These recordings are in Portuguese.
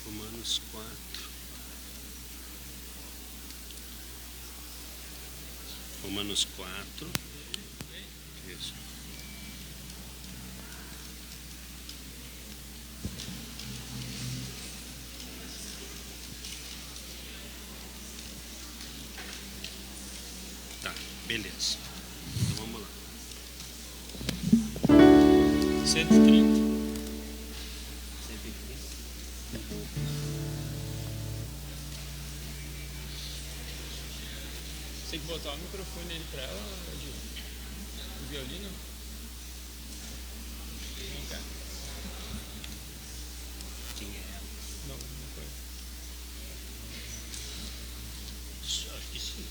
Romanos 4. Romanos 4. Isso. Tá, beleza. Então vamos lá. 130. Tem que botar o microfone ali pra ela, o violino. Vem cá. Quem é ela? Não foi. Acho que sim.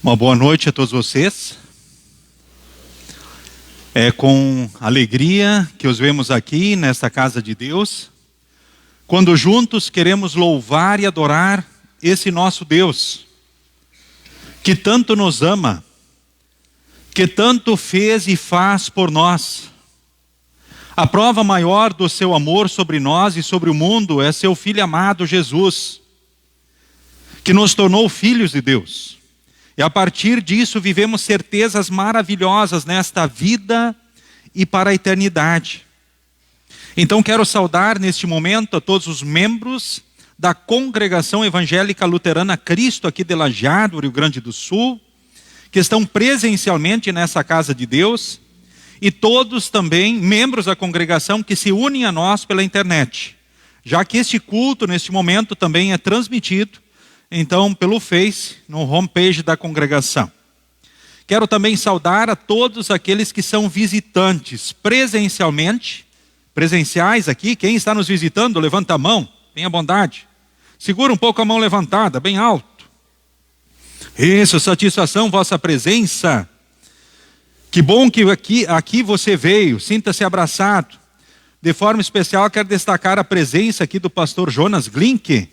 Uma boa noite a todos vocês. É com alegria que os vemos aqui nesta casa de Deus, quando juntos queremos louvar e adorar esse nosso Deus, que tanto nos ama, que tanto fez e faz por nós. A prova maior do seu amor sobre nós e sobre o mundo é seu Filho amado Jesus, que nos tornou filhos de Deus. E a partir disso vivemos certezas maravilhosas nesta vida e para a eternidade. Então quero saudar neste momento a todos os membros da Congregação Evangélica Luterana Cristo aqui de Lajeado, Rio Grande do Sul, que estão presencialmente nessa casa de Deus, e todos também membros da congregação que se unem a nós pela internet, já que este culto neste momento também é transmitido então pelo Face, no homepage da congregação. Quero também saudar a todos aqueles que são visitantes presenciais aqui. Quem está nos visitando, levanta a mão, tenha bondade. Segura um pouco a mão levantada, bem alto. Isso, satisfação, vossa presença. Que bom que aqui você veio, sinta-se abraçado. De forma especial, quero destacar a presença aqui do pastor Jonas Glink.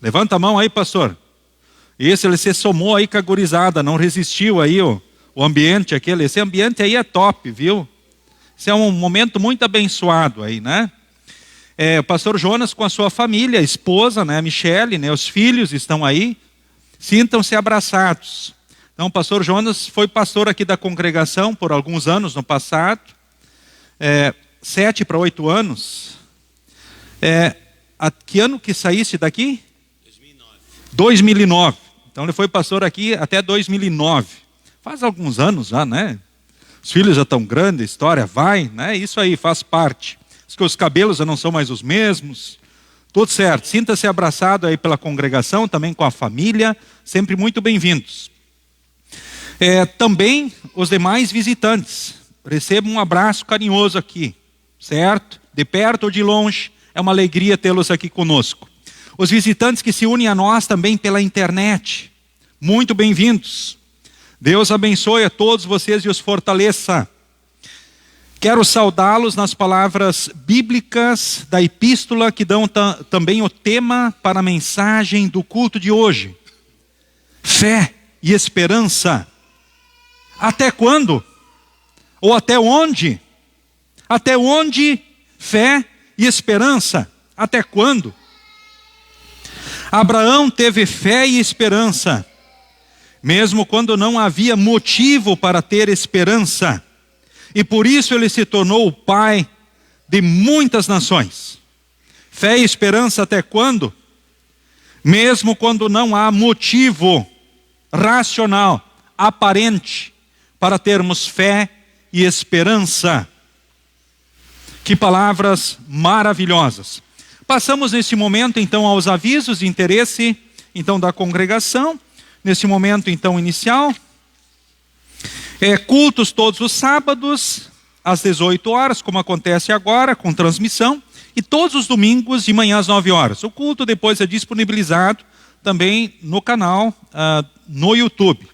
Levanta a mão aí, pastor. Isso, ele se somou aí com a gurizada, não resistiu aí o ambiente aquele. Esse ambiente aí é top, viu? Esse é um momento muito abençoado aí, né? O pastor Jonas com a sua família, a esposa, né, a Michele, né, os filhos estão aí. Sintam-se abraçados. Então, o pastor Jonas foi pastor aqui da congregação por alguns anos no passado. 7 para 8 anos. Que ano que saísse daqui? 2009. Então, ele foi pastor aqui até 2009. Faz alguns anos já, né? Os filhos já estão grandes, a história vai, né? Isso aí, faz parte. Os cabelos já não são mais os mesmos. Tudo certo. Sinta-se abraçado aí pela congregação, também com a família. Sempre muito bem-vindos. Também os demais visitantes. Recebam um abraço carinhoso aqui. Certo? De perto ou de longe. É uma alegria tê-los aqui conosco. Os visitantes que se unem a nós também pela internet. Muito bem-vindos. Deus abençoe a todos vocês e os fortaleça. Quero saudá-los nas palavras bíblicas da epístola que dão também o tema para a mensagem do culto de hoje. Fé e esperança. Até quando? Ou até onde? Até onde fé e esperança? Até quando? Abraão teve fé e esperança, mesmo quando não havia motivo para ter esperança. E por isso ele se tornou o pai de muitas nações. Fé e esperança até quando? Mesmo quando não há motivo racional, aparente, para termos fé e esperança. Que palavras maravilhosas. Passamos nesse momento então aos avisos de interesse então da congregação. Nesse momento então inicial. Cultos todos os sábados, às 18 horas, como acontece agora, com transmissão. E todos os domingos, de manhã às 9 horas. O culto depois é disponibilizado também no canal, no YouTube.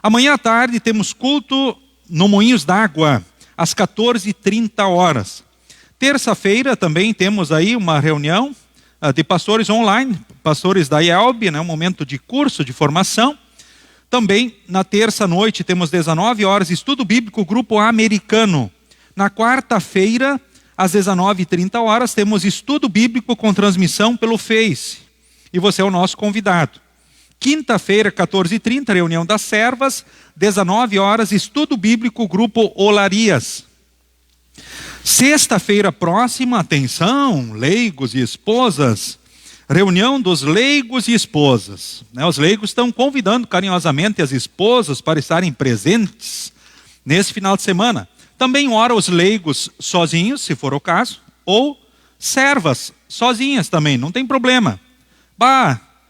Amanhã à tarde temos culto no Moinhos d'Água, às 14h30. Terça-feira também temos aí uma reunião de pastores online, pastores da IELB, né, um momento de curso, de formação. Também na terça-noite temos 19 horas, estudo bíblico, grupo americano. Na quarta-feira, às 19h30, temos estudo bíblico com transmissão pelo Face. E você é o nosso convidado. Quinta-feira, 14h30, reunião das servas. 19 horas, estudo bíblico, grupo Olarias. Sexta-feira próxima, atenção, leigos e esposas. Reunião dos leigos e esposas. Os leigos estão convidando carinhosamente as esposas para estarem presentes nesse final de semana. Também ora os leigos sozinhos, se for o caso, ou servas sozinhas também, não tem problema.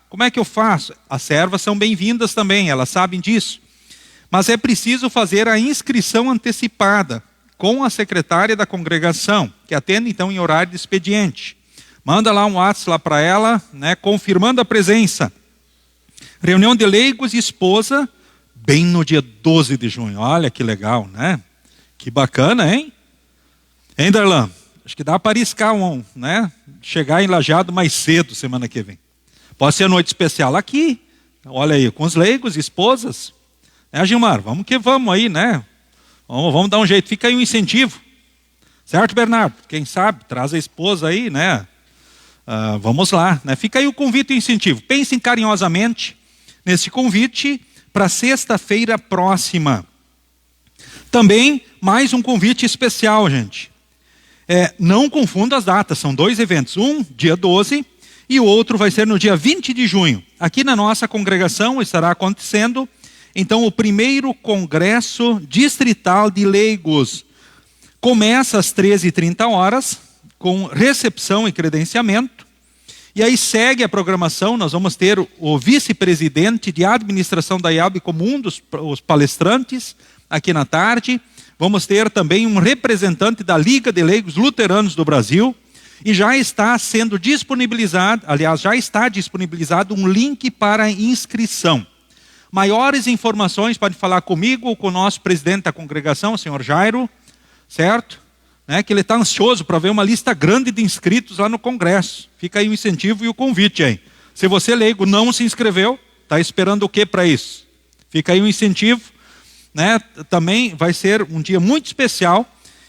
Como é que eu faço? As servas são bem-vindas também, elas sabem disso. Mas é preciso fazer a inscrição antecipada com a secretária da congregação, que atende então em horário de expediente. Manda lá um WhatsApp lá para ela, né, confirmando a presença. Reunião de leigos e esposa, bem no dia 12 de junho. Olha que legal, né? Que bacana, hein? Hein, Darlan? Acho que dá para arriscar né? Chegar em Lajeado mais cedo semana que vem. Pode ser noite especial aqui. Olha aí, com os leigos e esposas. Gilmar? Vamos que vamos aí, né? Vamos dar um jeito. Fica aí um incentivo. Certo, Bernardo? Quem sabe, traz a esposa aí, né? Vamos lá, né? Fica aí o convite e o incentivo. Pensem carinhosamente nesse convite para sexta-feira próxima. Também mais um convite especial, gente. Não confunda as datas, são 2 eventos. Um, dia 12, e o outro vai ser no dia 20 de junho. Aqui na nossa congregação estará acontecendo, então, o primeiro congresso distrital de leigos. Começa às 13h30, com recepção e credenciamento. E aí segue a programação, nós vamos ter o vice-presidente de administração da IAB como um dos os palestrantes aqui na tarde. Vamos ter também um representante da Liga de Leigos Luteranos do Brasil. E já está sendo disponibilizado, aliás, já está disponibilizado um link para inscrição. Maiores informações pode falar comigo ou com o nosso presidente da congregação, o senhor Jairo, certo? Que ele está ansioso para ver uma lista grande de inscritos lá no congresso. Fica aí o incentivo e o convite aí. Se você, leigo, não se inscreveu, está esperando o que para isso? Fica aí o incentivo. Também vai ser um dia muito especial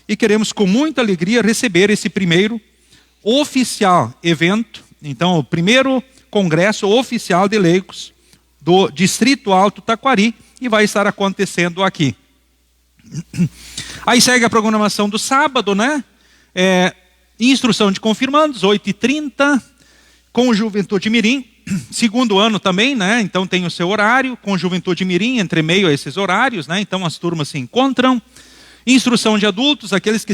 e queremos com muita alegria receber esse primeiro oficial evento. Então, o primeiro congresso oficial de leigos do Distrito Alto Taquari, e vai estar acontecendo aqui. Aí segue a programação do sábado, instrução de confirmandos, 8h30, com Juventude Mirim, segundo ano também, então tem o seu horário, com Juventude Mirim, entre meio a esses horários, então as turmas se encontram. Instrução de adultos, aqueles que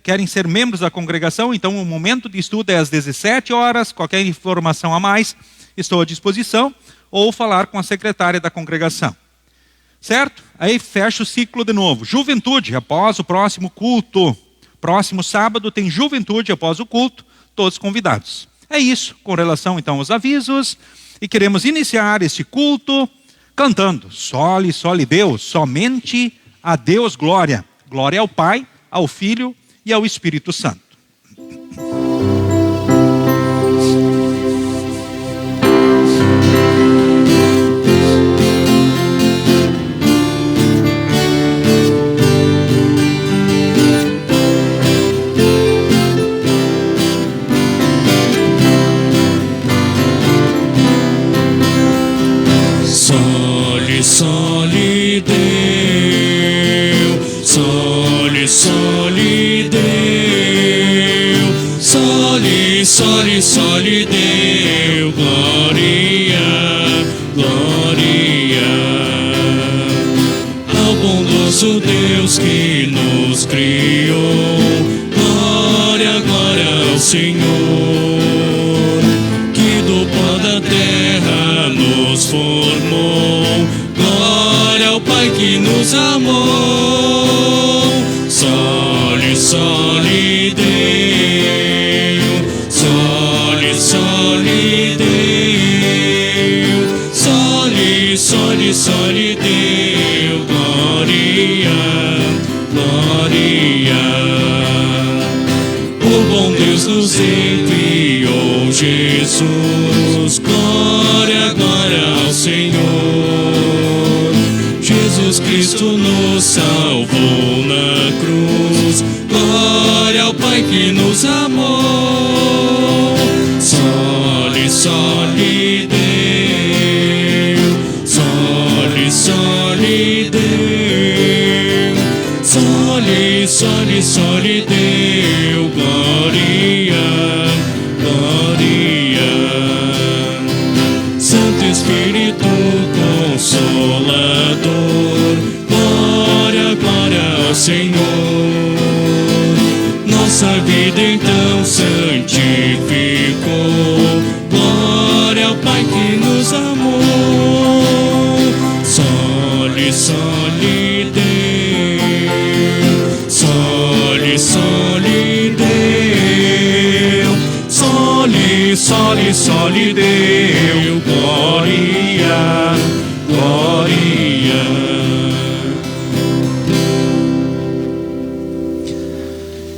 querem ser membros da congregação, então o momento de estudo é às 17 horas, qualquer informação a mais, estou à disposição, ou falar com a secretária da congregação. Certo? Aí fecha o ciclo de novo. Juventude, após o próximo culto. Próximo sábado tem juventude após o culto, todos convidados. É isso, com relação então aos avisos, e queremos iniciar este culto cantando Soli, Soli Deus, somente a Deus glória. Glória ao Pai, ao Filho e ao Espírito Santo. Soli, Soli Deus, Soli, Soli Deus, Soli, Soli, Soli Deus, glória, glória ao bondoso Deus que nos criou, glória, glória ao Senhor, que do pó da terra nos formou, glória ao Pai que nos amou. Soli, Soli Deus, Soli, Soli Deus, Soli, Soli, Soli Deus, glória, glória. O bom Deus nos enviou Jesus, glória, glória ao Senhor. Jesus Cristo nos salvou na cruz, glória ao Pai que nos amou. Soli, Soli Deus, Soli, Soli Deus, Soli, Soli, Soli Deus, glória, glória. Santo Espírito Consolador, glória, glória ao Senhor. Nossa vida então santificou, glória ao Pai que nos amou. Soli, Soli Deus, Soli, Soli Deus, Soli, Soli, Soli Deus, glória, glória.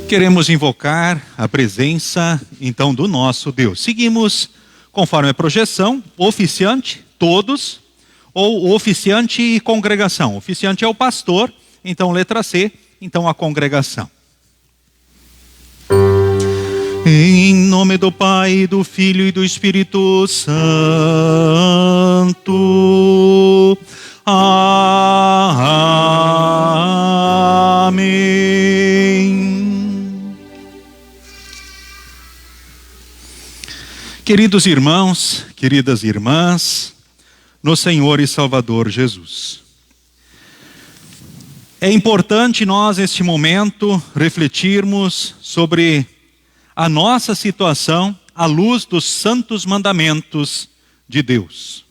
Queremos invocar a presença, então, do nosso Deus. Seguimos, conforme a projeção, oficiante, todos, ou oficiante e congregação. Oficiante é o pastor, então letra C, então a congregação. Em nome do Pai, do Filho e do Espírito Santo. Amém. Queridos irmãos, queridas irmãs, no Senhor e Salvador Jesus. É importante nós, neste momento, refletirmos sobre a nossa situação à luz dos santos mandamentos de Deus.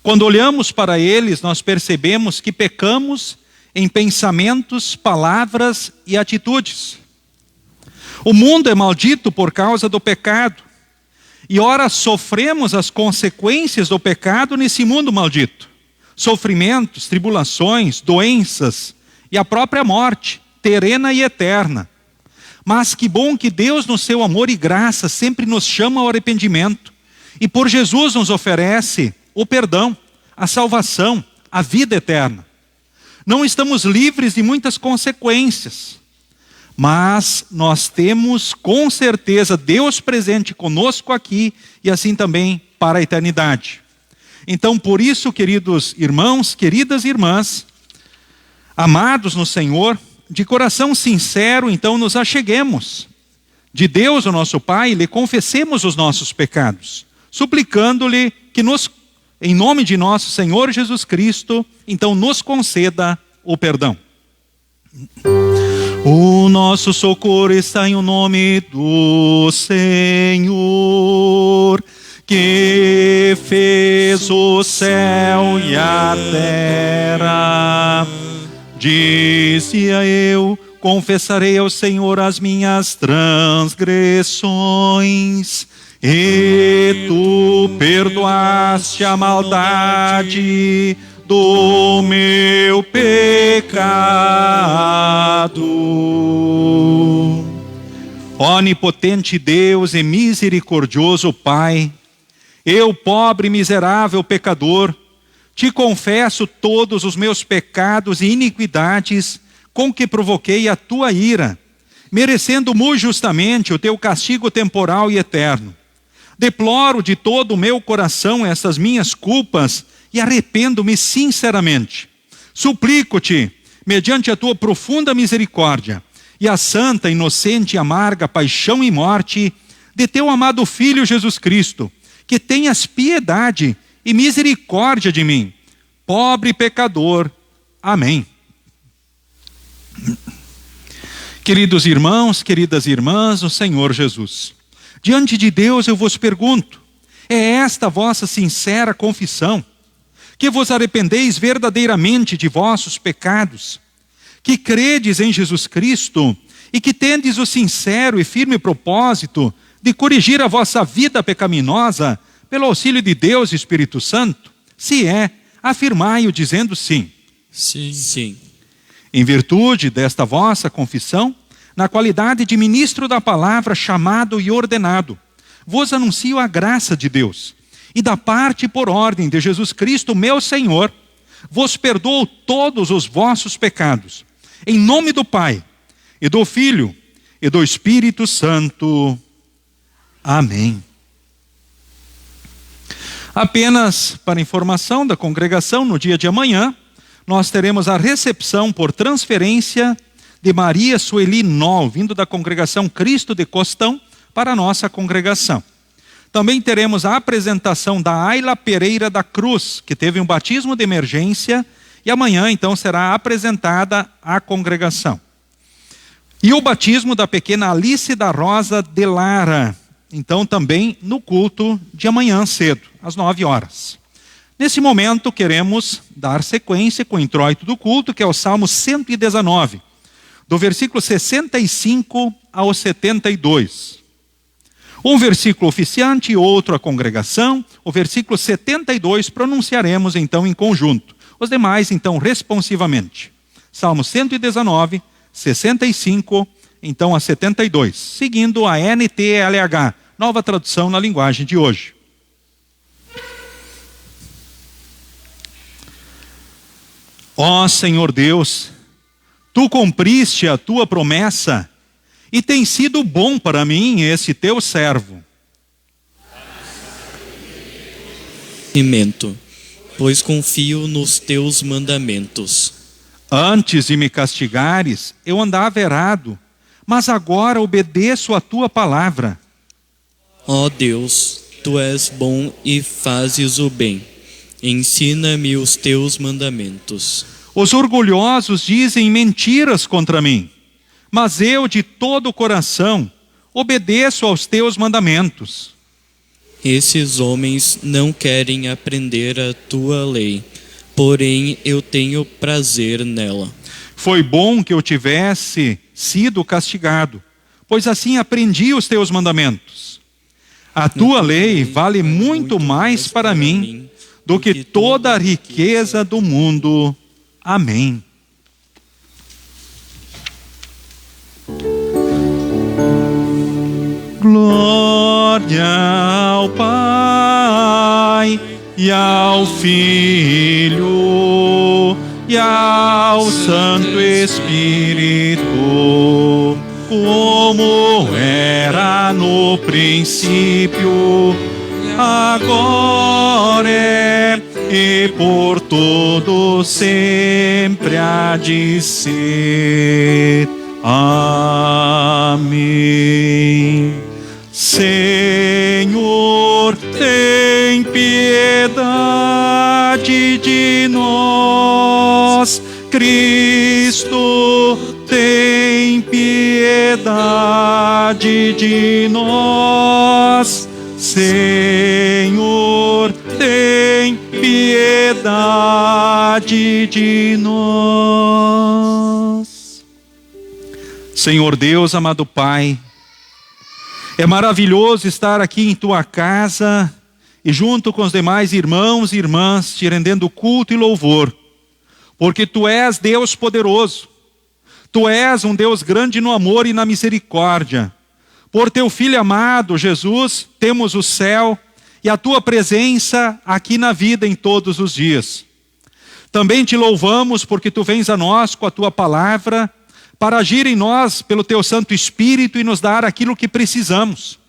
Quando olhamos para eles, nós percebemos que pecamos em pensamentos, palavras e atitudes. O mundo é maldito por causa do pecado. E ora sofremos as consequências do pecado nesse mundo maldito. Sofrimentos, tribulações, doenças e a própria morte, terrena e eterna. Mas que bom que Deus, no seu amor e graça, sempre nos chama ao arrependimento. E por Jesus nos oferece o perdão, a salvação, a vida eterna. Não estamos livres de muitas consequências, mas nós temos com certeza Deus presente conosco aqui e assim também para a eternidade. Então, por isso, queridos irmãos, queridas irmãs, amados no Senhor, de coração sincero, então nos acheguemos de Deus, o nosso Pai, e lhe confessemos os nossos pecados, suplicando-lhe que em nome de nosso Senhor Jesus Cristo, então nos conceda o perdão. O nosso socorro está em o nome do Senhor, que fez o céu e a terra. Dizia eu, confessarei ao Senhor as minhas transgressões, e tu perdoaste a maldade do meu pecado. Onipotente Deus e misericordioso Pai, eu, pobre e miserável pecador, te confesso todos os meus pecados e iniquidades com que provoquei a tua ira, merecendo muito justamente o teu castigo temporal e eterno. Deploro de todo o meu coração essas minhas culpas e arrependo-me sinceramente. Suplico-te, mediante a tua profunda misericórdia e a santa, inocente e amarga paixão e morte de teu amado Filho Jesus Cristo, que tenhas piedade e misericórdia de mim, pobre pecador. Amém. Queridos irmãos, queridas irmãs, o Senhor Jesus, diante de Deus eu vos pergunto, é esta a vossa sincera confissão, que vos arrependeis verdadeiramente de vossos pecados, que credes em Jesus Cristo e que tendes o sincero e firme propósito de corrigir a vossa vida pecaminosa pelo auxílio de Deus e Espírito Santo? Se é, afirmai-o dizendo sim. Sim. Sim. Em virtude desta vossa confissão, na qualidade de ministro da palavra chamado e ordenado, vos anuncio a graça de Deus, e da parte por ordem de Jesus Cristo, meu Senhor, vos perdoo todos os vossos pecados, em nome do Pai, e do Filho, e do Espírito Santo. Amém. Apenas para informação da congregação, no dia de amanhã, nós teremos a recepção por transferência de Maria Sueli Nol, vindo da congregação Cristo de Costão, para a nossa congregação. Também teremos a apresentação da Ayla Pereira da Cruz, que teve um batismo de emergência, e amanhã então será apresentada à congregação. E o batismo da pequena Alice da Rosa de Lara, então também no culto de amanhã cedo, às 9 horas. Nesse momento queremos dar sequência com o introito do culto, que é o Salmo 119, do versículo 65 ao 72. Um versículo oficiante e outro a congregação. O versículo 72 pronunciaremos então em conjunto. Os demais então responsivamente. Salmo 119, 65, então a 72. Seguindo a NTLH, nova tradução na linguagem de hoje. Ó Senhor Deus, tu cumpriste a tua promessa e tem sido bom para mim esse teu servo. Pois confio nos teus mandamentos. Antes de me castigares, eu andava errado, mas agora obedeço a tua palavra. Ó Deus, tu és bom e fazes o bem. Ensina-me os teus mandamentos. Os orgulhosos dizem mentiras contra mim, mas eu de todo o coração obedeço aos teus mandamentos. Esses homens não querem aprender a tua lei, porém eu tenho prazer nela. Foi bom que eu tivesse sido castigado, pois assim aprendi os teus mandamentos. A tua lei vale muito mais para mim do que toda a riqueza do mundo. Amém. Glória ao Pai e ao Filho e ao Santo Espírito, como era no princípio, agora é e por todo sempre há de ser. Amém. Senhor, tem piedade de nós. Cristo, tem piedade de nós. Senhor, tem piedade de nós. Senhor Deus, amado Pai, é maravilhoso estar aqui em Tua casa e junto com os demais irmãos e irmãs te rendendo culto e louvor, porque Tu és Deus poderoso, Tu és um Deus grande no amor e na misericórdia. Por Teu Filho amado, Jesus, temos o céu e a Tua presença aqui na vida em todos os dias. Também Te louvamos porque Tu vens a nós com a Tua palavra, para agir em nós pelo Teu Santo Espírito e nos dar aquilo que precisamos.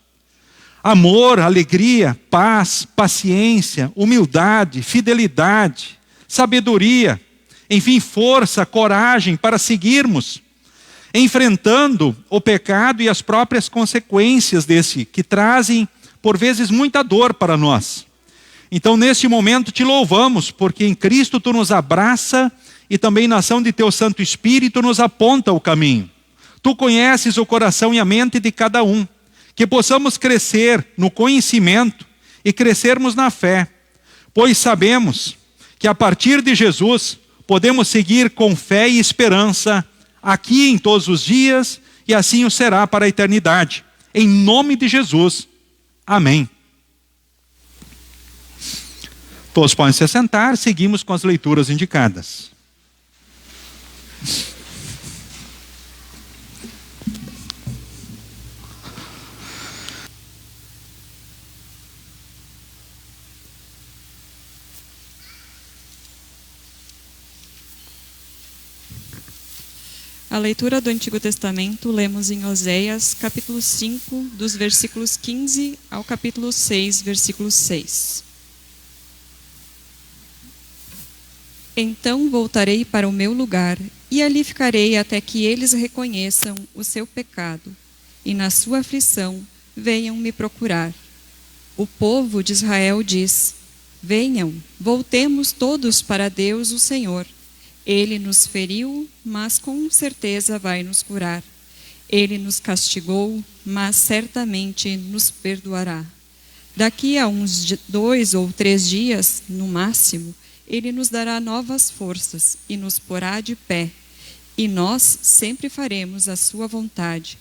Amor, alegria, paz, paciência, humildade, fidelidade, sabedoria, enfim, força, coragem para seguirmos, enfrentando o pecado e as próprias consequências desse, que trazem, por vezes, muita dor para nós. Então, neste momento, Te louvamos, porque em Cristo Tu nos abraça e também na ação de Teu Santo Espírito nos aponta o caminho. Tu conheces o coração e a mente de cada um. Que possamos crescer no conhecimento e crescermos na fé, pois sabemos que a partir de Jesus podemos seguir com fé e esperança aqui em todos os dias e assim o será para a eternidade. Em nome de Jesus. Amém. Todos podem se assentar, seguimos com as leituras indicadas. A leitura do Antigo Testamento lemos em Oséias, capítulo 5, dos versículos 15 ao capítulo 6, versículo 6. Então voltarei para o meu lugar, e ali ficarei até que eles reconheçam o seu pecado, e na sua aflição venham me procurar. O povo de Israel diz: venham, voltemos todos para Deus o Senhor. Ele nos feriu, mas com certeza vai nos curar. Ele nos castigou, mas certamente nos perdoará. Daqui a uns 2 ou 3 dias, no máximo, Ele nos dará novas forças e nos porá de pé, e nós sempre faremos a sua vontade.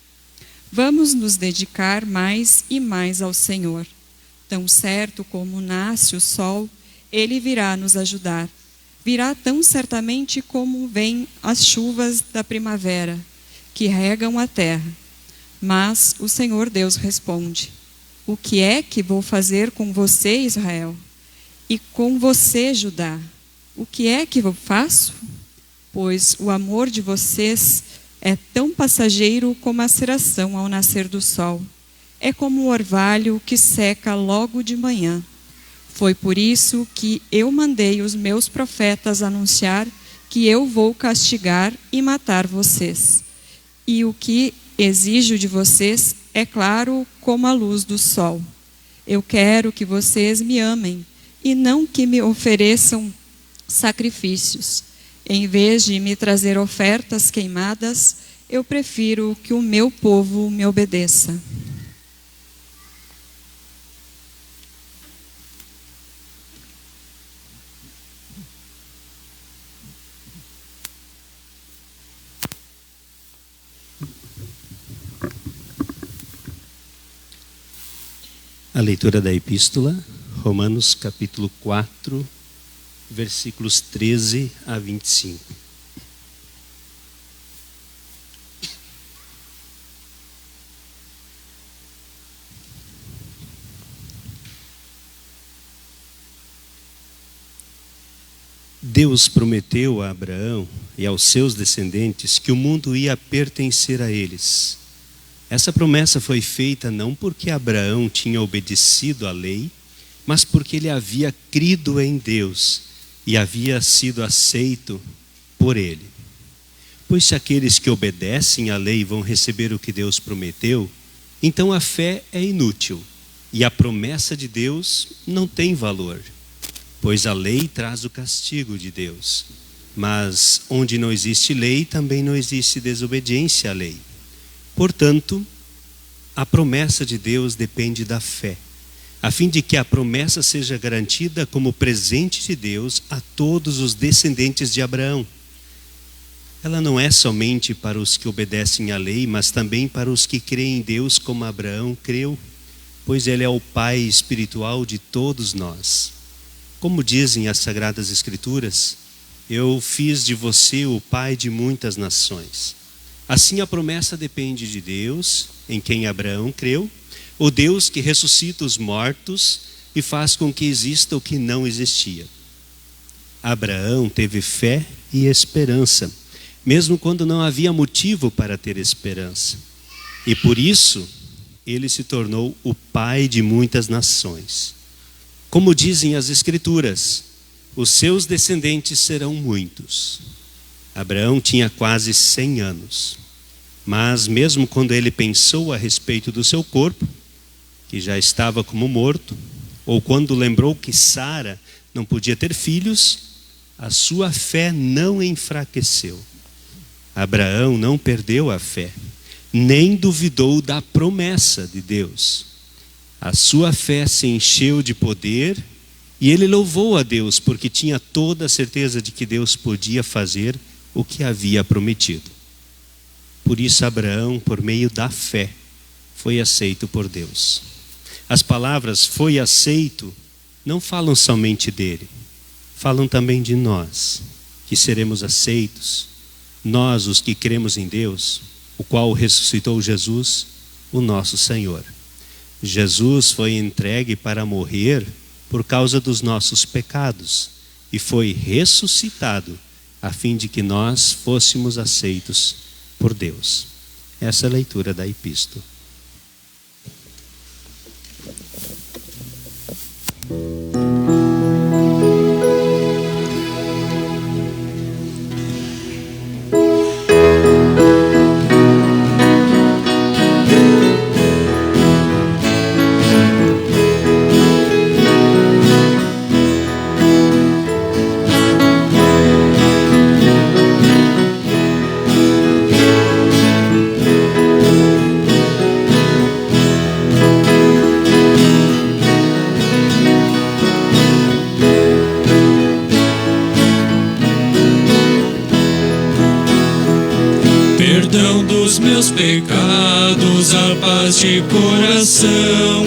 Vamos nos dedicar mais e mais ao Senhor. Tão certo como nasce o sol, Ele virá nos ajudar. Virá tão certamente como vêm as chuvas da primavera, que regam a terra. Mas o Senhor Deus responde: o que é que vou fazer com você, Israel? E com você, Judá? O que é que eu faço? Pois o amor de vocês é tão passageiro como a cerração ao nascer do sol. É como o orvalho que seca logo de manhã. Foi por isso que eu mandei os meus profetas anunciar que eu vou castigar e matar vocês. E o que exijo de vocês é claro como a luz do sol. Eu quero que vocês me amem e não que me ofereçam sacrifícios. Em vez de me trazer ofertas queimadas, eu prefiro que o meu povo me obedeça. A leitura da epístola, Romanos capítulo 4, versículos 13 a 25. Deus prometeu a Abraão e aos seus descendentes que o mundo ia pertencer a eles. Essa promessa foi feita não porque Abraão tinha obedecido à lei, mas porque ele havia crido em Deus e havia sido aceito por ele. Pois se aqueles que obedecem à lei vão receber o que Deus prometeu, então a fé é inútil e a promessa de Deus não tem valor, pois a lei traz o castigo de Deus. Mas onde não existe lei, também não existe desobediência à lei. Portanto, a promessa de Deus depende da fé, a fim de que a promessa seja garantida como presente de Deus a todos os descendentes de Abraão. Ela não é somente para os que obedecem à lei, mas também para os que creem em Deus como Abraão creu, pois ele é o pai espiritual de todos nós. Como dizem as Sagradas Escrituras, eu fiz de você o pai de muitas nações. Assim a promessa depende de Deus, em quem Abraão creu, o Deus que ressuscita os mortos e faz com que exista o que não existia. Abraão teve fé e esperança, mesmo quando não havia motivo para ter esperança. E por isso, ele se tornou o pai de muitas nações. Como dizem as Escrituras, os seus descendentes serão muitos. Abraão tinha quase 100 anos, mas mesmo quando ele pensou a respeito do seu corpo, que já estava como morto, ou quando lembrou que Sara não podia ter filhos, a sua fé não enfraqueceu. Abraão não perdeu a fé, nem duvidou da promessa de Deus. A sua fé se encheu de poder e ele louvou a Deus porque tinha toda a certeza de que Deus podia fazer o que havia prometido. Por isso Abraão, por meio da fé, foi aceito por Deus. As palavras "foi aceito" não falam somente dele, falam também de nós, que seremos aceitos, nós os que cremos em Deus, o qual ressuscitou Jesus, o nosso Senhor. Jesus foi entregue para morrer por causa dos nossos pecados e foi ressuscitado a fim de que nós fôssemos aceitos por Deus. Essa é a leitura da epístola. Perdão dos meus pecados, a paz de coração,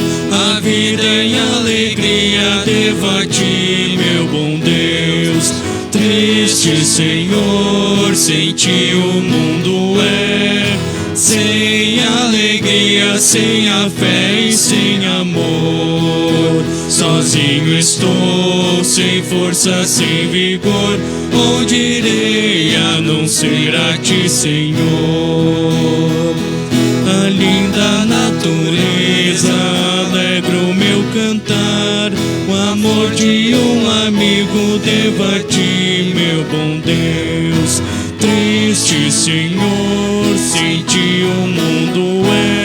a vida em alegria devo a ti, meu bom Deus. Triste, Senhor, sem ti o mundo é sem alegria, sem a fé e sem amor. Sozinho estou, sem força, sem vigor. Onde irei a não ser a ti, Senhor? A linda natureza alegra o meu cantar. O amor de um amigo devo a ti, meu bom Deus. Triste, Senhor, sem ti o mundo é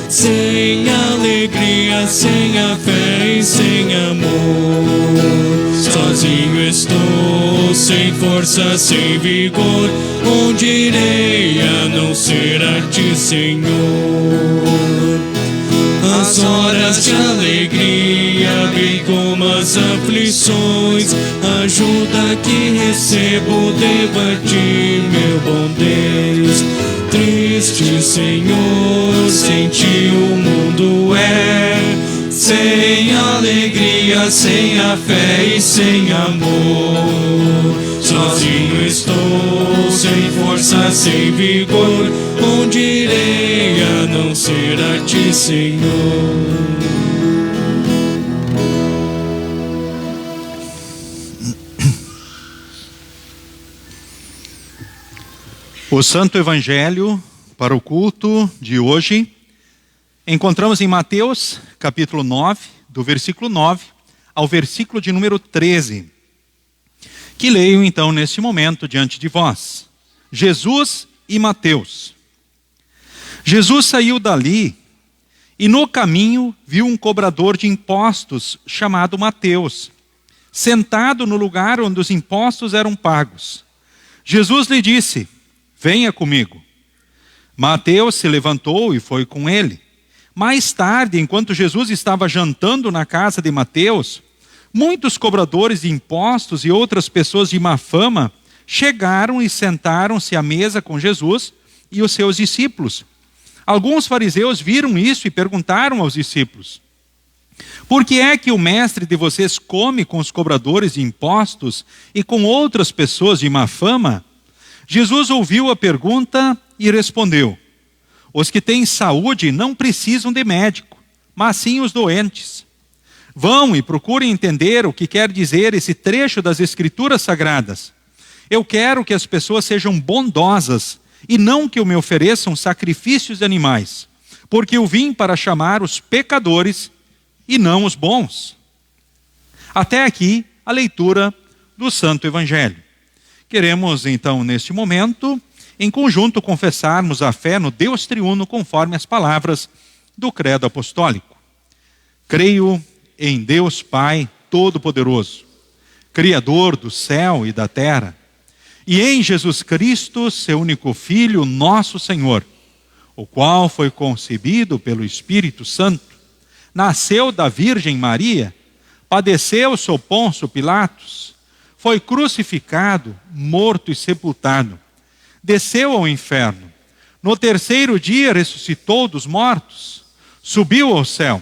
sem alegria, sem a fé e sem amor. Sozinho estou, sem força, sem vigor, onde irei a não ser a ti, Senhor? As horas de alegria, bem como as aflições, ajuda que recebo, devo a ti, meu bom Deus. Triste, Senhor, sem ti o mundo é sem alegria, sem a fé e sem amor. Sozinho estou, sem força, sem vigor, onde irei a não ser a ti, Senhor? O Santo Evangelho para o culto de hoje encontramos em Mateus, capítulo 9, do versículo 9 ao versículo de número 13, que leio então neste momento diante de vós. Jesus e Mateus. Jesus saiu dali e no caminho viu um cobrador de impostos chamado Mateus, sentado no lugar onde os impostos eram pagos. Jesus lhe disse: venha comigo. Mateus se levantou e foi com ele. Mais tarde, enquanto Jesus estava jantando na casa de Mateus, muitos cobradores de impostos e outras pessoas de má fama chegaram e sentaram-se à mesa com Jesus e os seus discípulos. Alguns fariseus viram isso e perguntaram aos discípulos: por que é que o mestre de vocês come com os cobradores de impostos e com outras pessoas de má fama? Jesus ouviu a pergunta e respondeu: os que têm saúde não precisam de médico, mas sim os doentes. Vão e procurem entender o que quer dizer esse trecho das Escrituras Sagradas. Eu quero que as pessoas sejam bondosas e não que me ofereçam sacrifícios de animais, porque eu vim para chamar os pecadores e não os bons. Até aqui a leitura do Santo Evangelho. Queremos então neste momento, em conjunto, confessarmos a fé no Deus triuno conforme as palavras do Credo Apostólico. Creio em Deus Pai Todo-Poderoso, Criador do céu e da terra, e em Jesus Cristo, seu único Filho, nosso Senhor, o qual foi concebido pelo Espírito Santo, nasceu da Virgem Maria, padeceu sob Pôncio Pilatos, foi crucificado, morto e sepultado, desceu ao inferno, no terceiro dia ressuscitou dos mortos, subiu ao céu,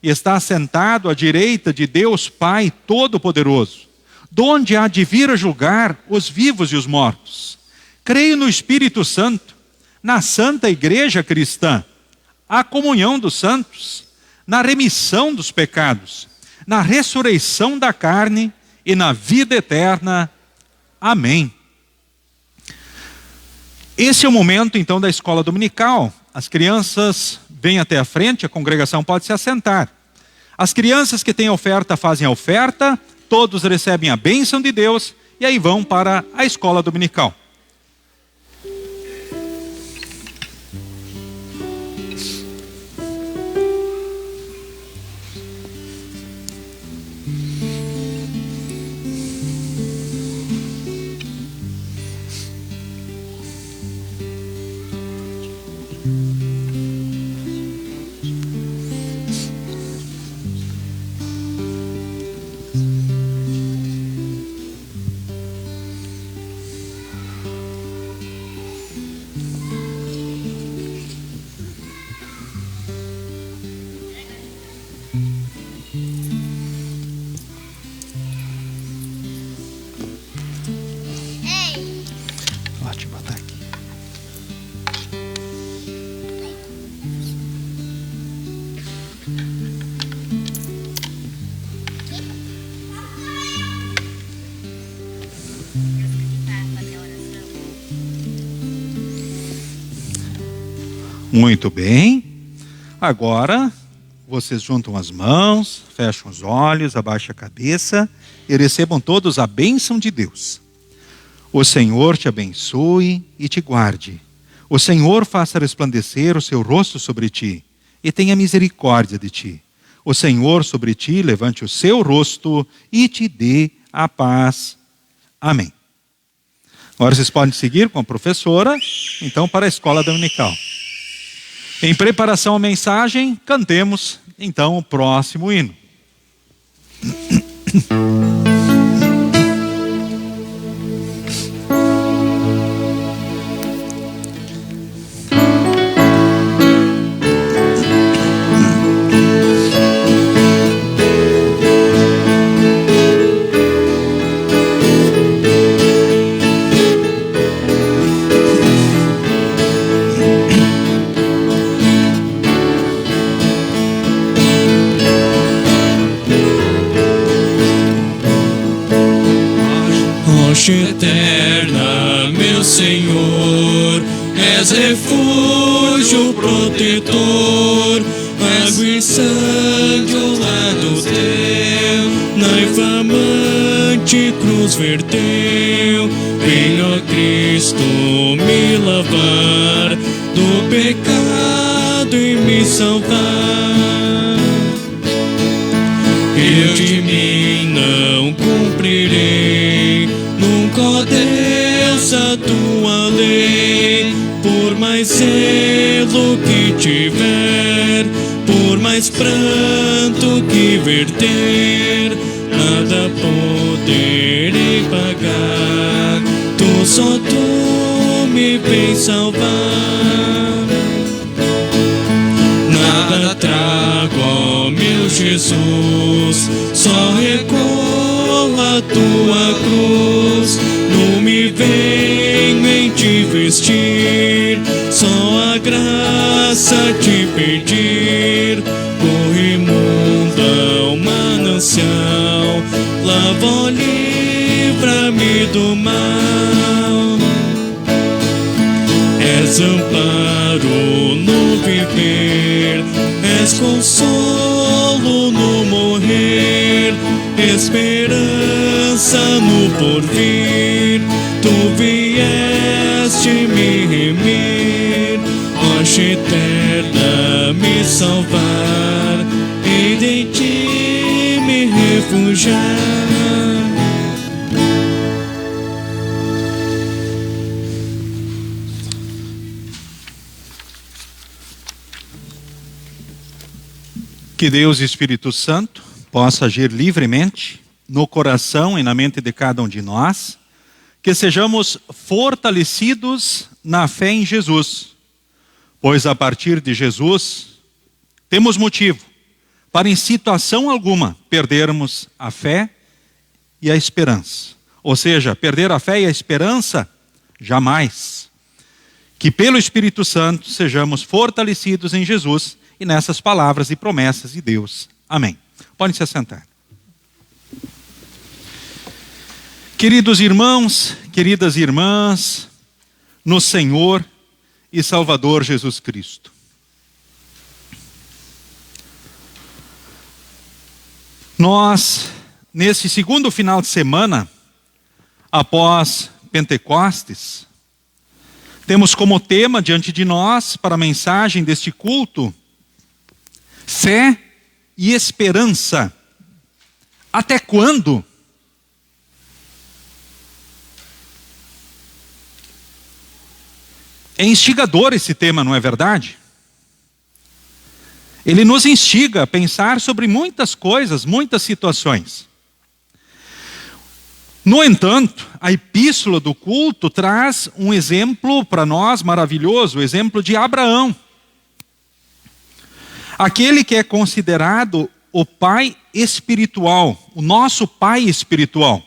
e está sentado à direita de Deus Pai Todo-Poderoso, donde há de vir a julgar os vivos e os mortos. Creio no Espírito Santo, na Santa Igreja Cristã, a comunhão dos santos, na remissão dos pecados, na ressurreição da carne e na vida eterna. Amém. Esse é o momento então da escola dominical. As crianças vêm até a frente, a congregação pode se assentar. As crianças que têm oferta fazem a oferta, todos recebem a bênção de Deus e aí vão para a escola dominical. Ótimo, tá aqui. Muito bem. Agora vocês juntam as mãos, fecham os olhos, abaixam a cabeça e recebam todos a bênção de Deus. O Senhor te abençoe e te guarde. O Senhor faça resplandecer o seu rosto sobre ti e tenha misericórdia de ti. O Senhor sobre ti levante o seu rosto e te dê a paz. Amém. Agora vocês podem seguir com a professora, então, para a escola dominical. Em preparação à mensagem, cantemos, então, o próximo hino. Rocha eterna, meu Senhor, és refúgio protetor, água e sangue ao lado teu, na inflamante cruz verteu. Vem, ó Cristo, me lavar do pecado e me salvar. Eu de mim não cumprirei nunca, ó Deus, a tua lei. Por mais zelo que tiver, por mais pranto que verter, nada poderei pagar. Tu, só tu me vens salvar. Nada trago, ó meu Jesus, só recorro à tua cruz. Não me venho em te vestir, só a graça te pedir. Corre imunda o manancial, lava, ó, livra-me do mal. És amparo no viver, és consolo no morrer, esperança no porvir. Tu vieste me remir, rocha eterna me salvar, e de ti me refugiar. Que Deus e Espírito Santo possa agir livremente no coração e na mente de cada um de nós, que sejamos fortalecidos na fé em Jesus, pois a partir de Jesus temos motivo para em situação alguma perdermos a fé e a esperança. Ou seja, perder a fé e a esperança, jamais. Que pelo Espírito Santo sejamos fortalecidos em Jesus e nessas palavras e promessas de Deus. Amém. Podem se assentar. Queridos irmãos, queridas irmãs, no Senhor e Salvador Jesus Cristo. Nós, nesse segundo final de semana, após Pentecostes, temos como tema diante de nós, para a mensagem deste culto, fé e esperança. Até quando? É instigador esse tema, não é verdade? Ele nos instiga a pensar sobre muitas coisas, muitas situações. No entanto, a epístola do culto traz um exemplo para nós maravilhoso, o exemplo de Abraão. Aquele que é considerado o pai espiritual, o nosso pai espiritual.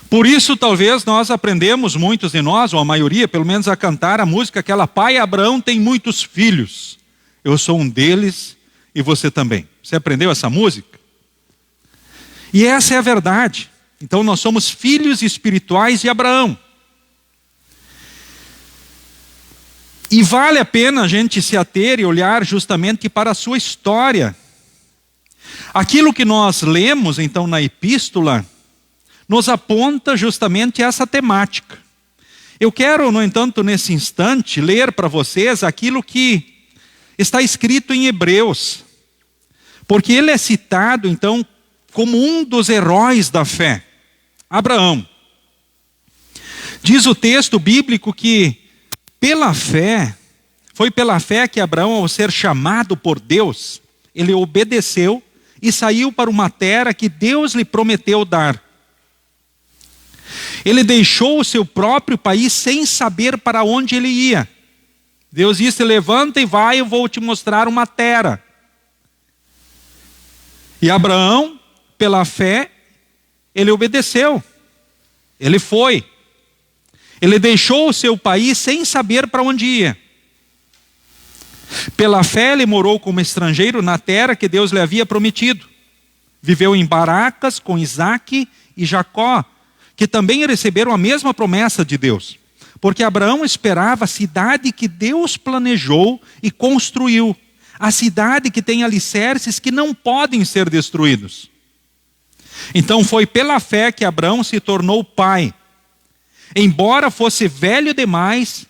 Por isso, talvez nós aprendemos, muitos de nós, ou a maioria, pelo menos, a cantar a música, aquela: Pai Abraão tem muitos filhos. Eu sou um deles e você também. Você aprendeu essa música? E essa é a verdade. Então nós somos filhos espirituais de Abraão. E vale a pena a gente se ater e olhar justamente para a sua história. Aquilo que nós lemos então na epístola nos aponta justamente essa temática. Eu quero, no entanto, nesse instante, ler para vocês aquilo que está escrito em Hebreus. Porque ele é citado então como um dos heróis da fé, Abraão. Diz o texto bíblico que foi pela fé que Abraão, ao ser chamado por Deus, ele obedeceu e saiu para uma terra que Deus lhe prometeu dar. Ele deixou o seu próprio país sem saber para onde ele ia. Deus disse: levanta e vai, eu vou te mostrar uma terra. E Abraão, pela fé, ele obedeceu. Ele foi. Ele deixou o seu país sem saber para onde ia. Pela fé ele morou como estrangeiro na terra que Deus lhe havia prometido. Viveu em barracas com Isaque e Jacó, que também receberam a mesma promessa de Deus. Porque Abraão esperava a cidade que Deus planejou e construiu. A cidade que tem alicerces que não podem ser destruídos. Então foi pela fé que Abraão se tornou pai. Embora fosse velho demais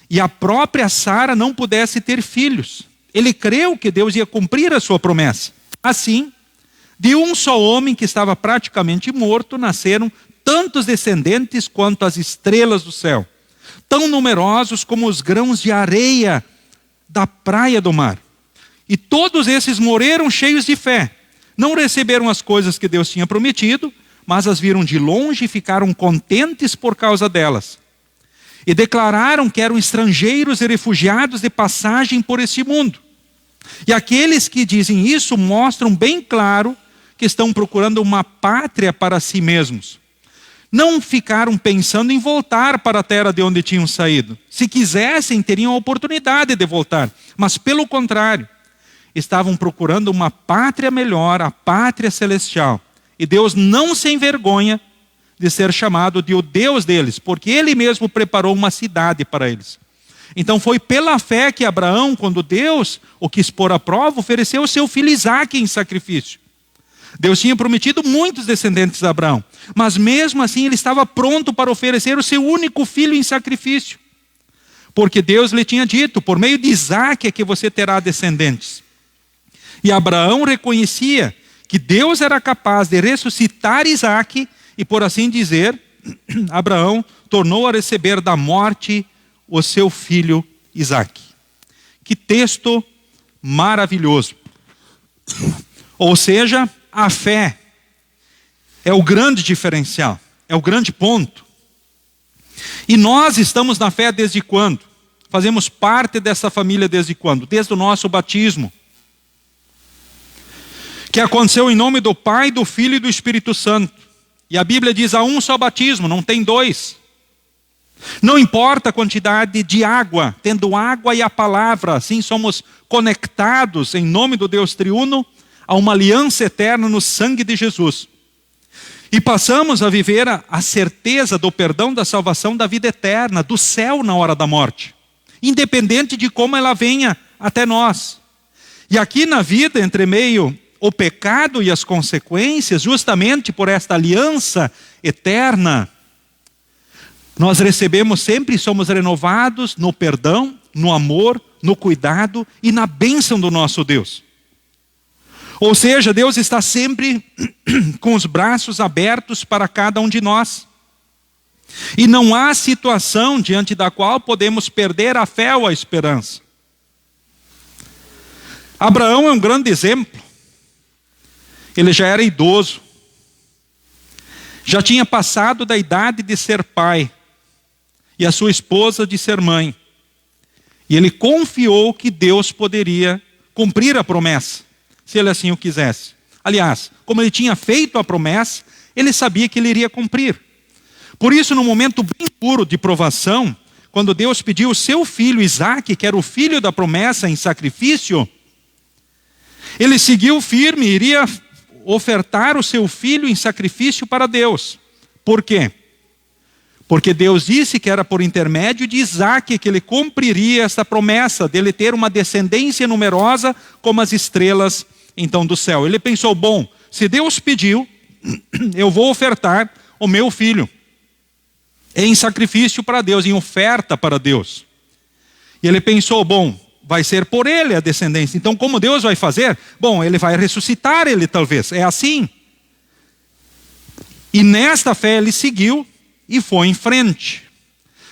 e a própria Sara não pudesse ter filhos. Ele creu que Deus ia cumprir a sua promessa. Assim, de um só homem que estava praticamente morto, nasceram tantos descendentes quanto as estrelas do céu, tão numerosos como os grãos de areia da praia do mar. E todos esses morreram cheios de fé. Não receberam as coisas que Deus tinha prometido, mas as viram de longe e ficaram contentes por causa delas. E declararam que eram estrangeiros e refugiados de passagem por este mundo. E aqueles que dizem isso mostram bem claro que estão procurando uma pátria para si mesmos. Não ficaram pensando em voltar para a terra de onde tinham saído. Se quisessem, teriam a oportunidade de voltar. Mas pelo contrário, estavam procurando uma pátria melhor, a pátria celestial. E Deus não se envergonha de ser chamado de o Deus deles, porque Ele mesmo preparou uma cidade para eles. Então foi pela fé que Abraão, quando Deus o quis pôr à prova, ofereceu o seu filho Isaque em sacrifício. Deus tinha prometido muitos descendentes a Abraão, mas mesmo assim ele estava pronto para oferecer o seu único filho em sacrifício. Porque Deus lhe tinha dito: por meio de Isaque é que você terá descendentes. E Abraão reconhecia que Deus era capaz de ressuscitar Isaque e, por assim dizer, Abraão tornou a receber da morte o seu filho Isaque. Que texto maravilhoso. Ou seja, a fé é o grande diferencial, é o grande ponto. E nós estamos na fé desde quando? Fazemos parte dessa família desde quando? Desde o nosso batismo. Que aconteceu em nome do Pai, do Filho e do Espírito Santo. E a Bíblia diz: há um só batismo, não tem dois. Não importa a quantidade de água, tendo água e a palavra, assim somos conectados em nome do Deus triuno a uma aliança eterna no sangue de Jesus. E passamos a viver a certeza do perdão, da salvação, da vida eterna, do céu na hora da morte, independente de como ela venha até nós. E aqui na vida, entre meio o pecado e as consequências, justamente por esta aliança eterna, nós recebemos sempre e somos renovados no perdão, no amor, no cuidado e na bênção do nosso Deus. Ou seja, Deus está sempre com os braços abertos para cada um de nós. E não há situação diante da qual podemos perder a fé ou a esperança. Abraão é um grande exemplo. Ele já era idoso. Já tinha passado da idade de ser pai. E a sua esposa de ser mãe. E ele confiou que Deus poderia cumprir a promessa, se ele assim o quisesse. Aliás, como ele tinha feito a promessa, ele sabia que ele iria cumprir. Por isso, no momento bem duro de provação, quando Deus pediu o seu filho Isaque, que era o filho da promessa em sacrifício, ele seguiu firme e iria ofertar o seu filho em sacrifício para Deus. Por quê? Porque Deus disse que era por intermédio de Isaque que ele cumpriria essa promessa dele ter uma descendência numerosa como as estrelas então do céu. Ele pensou: bom, se Deus pediu, eu vou ofertar o meu filho em sacrifício para Deus, em oferta para Deus. E ele pensou: bom, vai ser por ele a descendência. Então como Deus vai fazer? Bom, ele vai ressuscitar ele talvez. É assim. E nesta fé ele seguiu e foi em frente.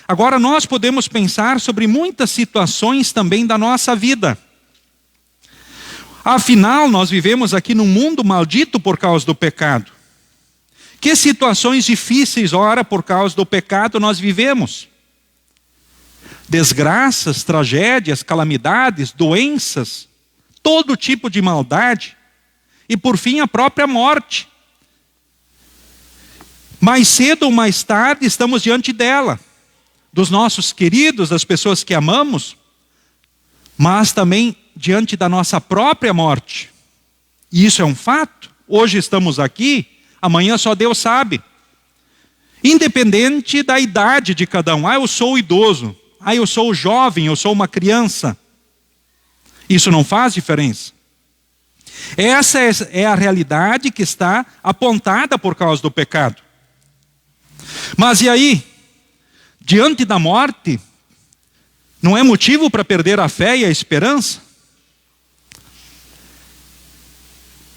Agora nós podemos pensar sobre muitas situações também da nossa vida. Afinal, nós vivemos aqui num mundo maldito por causa do pecado. Que situações difíceis, ora, por causa do pecado nós vivemos? Desgraças, tragédias, calamidades, doenças, todo tipo de maldade. E por fim, a própria morte. Mais cedo ou mais tarde estamos diante dela. Dos nossos queridos, das pessoas que amamos, mas também diante da nossa própria morte. E isso é um fato. Hoje estamos aqui, amanhã só Deus sabe. Independente da idade de cada um. Eu sou idoso. Eu sou jovem, eu sou uma criança. Isso não faz diferença. Essa é a realidade que está apontada por causa do pecado. Mas e aí? Diante da morte, não é motivo para perder a fé e a esperança?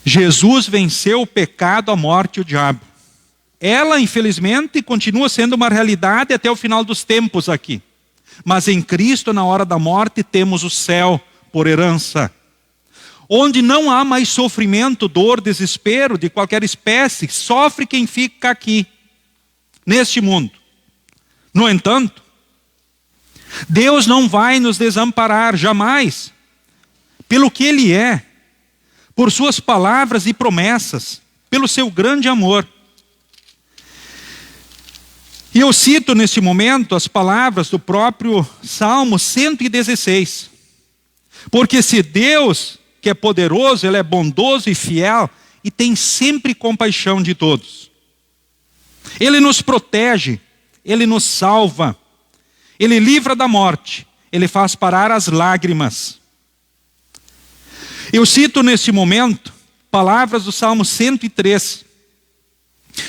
Jesus venceu o pecado, a morte e o diabo. Ela, infelizmente, continua sendo uma realidade até o final dos tempos aqui. Mas em Cristo, na hora da morte, temos o céu por herança. Onde não há mais sofrimento, dor, desespero de qualquer espécie. Sofre quem fica aqui, neste mundo. No entanto, Deus não vai nos desamparar jamais, pelo que Ele é, por suas palavras e promessas, pelo seu grande amor. E eu cito neste momento as palavras do próprio Salmo 116. Porque se Deus, que é poderoso, Ele é bondoso e fiel, e tem sempre compaixão de todos. Ele nos protege, Ele nos salva, Ele livra da morte, Ele faz parar as lágrimas. Eu cito neste momento palavras do Salmo 103,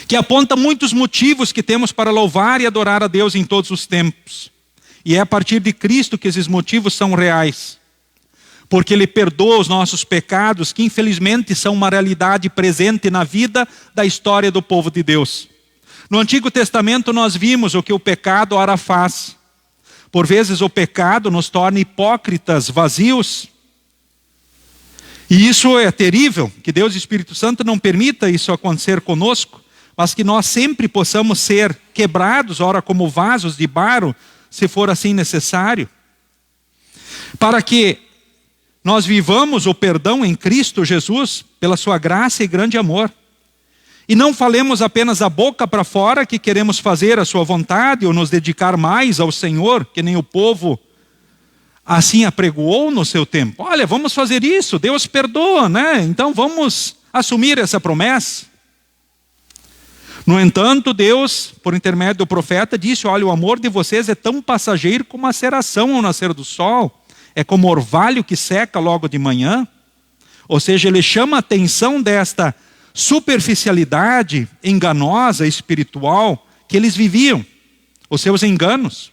que aponta muitos motivos que temos para louvar e adorar a Deus em todos os tempos. E é a partir de Cristo que esses motivos são reais. Porque Ele perdoa os nossos pecados, que infelizmente são uma realidade presente na vida da história do povo de Deus. No Antigo Testamento nós vimos o que o pecado ora faz. Por vezes o pecado nos torna hipócritas, vazios. E isso é terrível, que Deus e o Espírito Santo não permita isso acontecer conosco, mas que nós sempre possamos ser quebrados, ora como vasos de barro, se for assim necessário. Para que nós vivamos o perdão em Cristo Jesus, pela sua graça e grande amor. E não falemos apenas a boca para fora que queremos fazer a sua vontade ou nos dedicar mais ao Senhor, que nem o povo assim apregoou no seu tempo. Olha, vamos fazer isso, Deus perdoa, né? Então vamos assumir essa promessa. No entanto, Deus, por intermédio do profeta, disse: olha, o amor de vocês é tão passageiro como a seração ao nascer do sol. É como orvalho que seca logo de manhã. Ou seja, ele chama a atenção desta superficialidade enganosa, espiritual, que eles viviam, os seus enganos.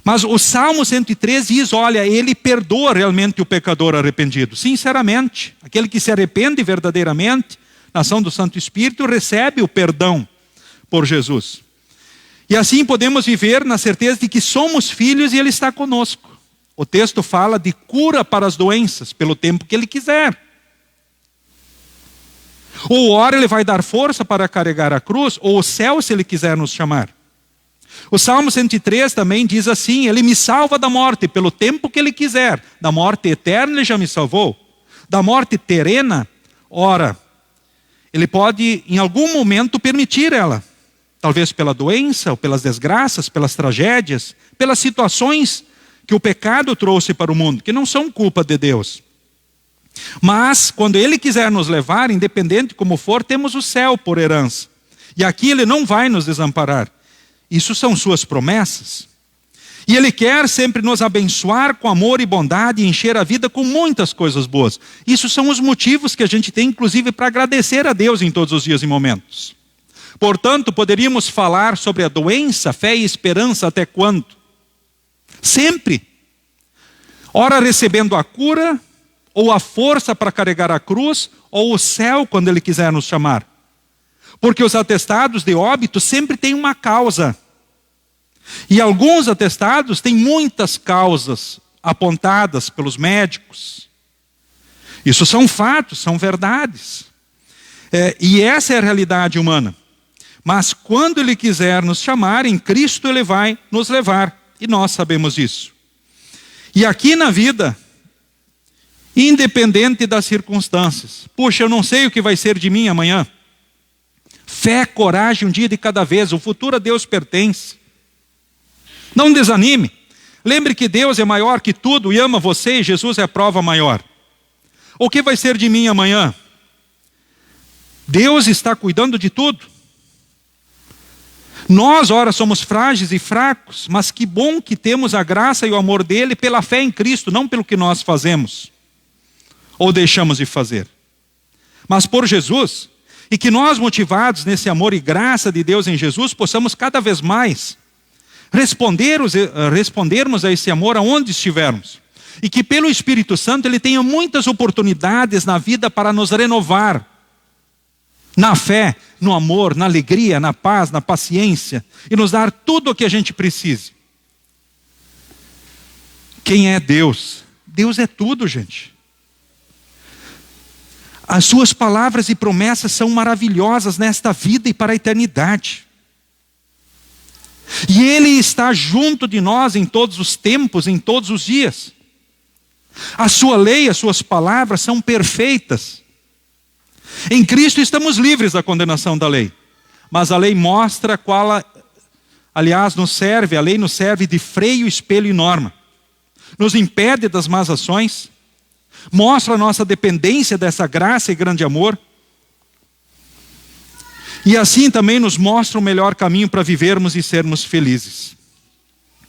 Mas o Salmo 103 diz, olha, ele perdoa realmente o pecador arrependido, sinceramente. Aquele que se arrepende verdadeiramente, na ação do Santo Espírito, recebe o perdão por Jesus. E assim podemos viver na certeza de que somos filhos e Ele está conosco. O texto fala de cura para as doenças, pelo tempo que Ele quiser. Ou ora Ele vai dar força para carregar a cruz, ou o céu se Ele quiser nos chamar. O Salmo 103 também diz assim, Ele me salva da morte pelo tempo que Ele quiser. Da morte eterna Ele já me salvou. Da morte terrena, ora, Ele pode em algum momento permitir ela. Talvez pela doença, ou pelas desgraças, pelas tragédias, pelas situações que o pecado trouxe para o mundo, que não são culpa de Deus. Mas, quando Ele quiser nos levar, independente como for, temos o céu por herança. E aqui Ele não vai nos desamparar. Isso são suas promessas. E Ele quer sempre nos abençoar com amor e bondade e encher a vida com muitas coisas boas. Isso são os motivos que a gente tem, inclusive, para agradecer a Deus em todos os dias e momentos. Portanto, poderíamos falar sobre a doença, fé e esperança até quando? Sempre. Ora recebendo a cura, ou a força para carregar a cruz, ou o céu quando Ele quiser nos chamar. Porque os atestados de óbito sempre têm uma causa. E alguns atestados têm muitas causas apontadas pelos médicos. Isso são fatos, são verdades. E essa é a realidade humana. Mas quando Ele quiser nos chamar, em Cristo Ele vai nos levar. E nós sabemos isso. E aqui na vida, independente das circunstâncias. Puxa, eu não sei o que vai ser de mim amanhã. Fé, coragem, um dia de cada vez. O futuro a Deus pertence. Não desanime. Lembre que Deus é maior que tudo e ama você, e Jesus é a prova maior. O que vai ser de mim amanhã? Deus está cuidando de tudo. Nós, ora, somos frágeis e fracos, mas que bom que temos a graça e o amor dele pela fé em Cristo, não pelo que nós fazemos ou deixamos de fazer, mas por Jesus. E que nós, motivados nesse amor e graça de Deus em Jesus, possamos cada vez mais respondermos a esse amor aonde estivermos. E que pelo Espírito Santo Ele tenha muitas oportunidades na vida para nos renovar. Na fé, no amor, na alegria, na paz, na paciência. E nos dar tudo o que a gente precise. Quem é Deus? Deus é tudo, gente. As suas palavras e promessas são maravilhosas nesta vida e para a eternidade. E Ele está junto de nós em todos os tempos, em todos os dias. A sua lei, as suas palavras são perfeitas. Em Cristo estamos livres da condenação da lei. Mas a lei mostra qual, aliás, a lei nos serve de freio, espelho e norma. Nos impede das más ações. Mostra a nossa dependência dessa graça e grande amor. E assim também nos mostra o melhor caminho para vivermos e sermos felizes.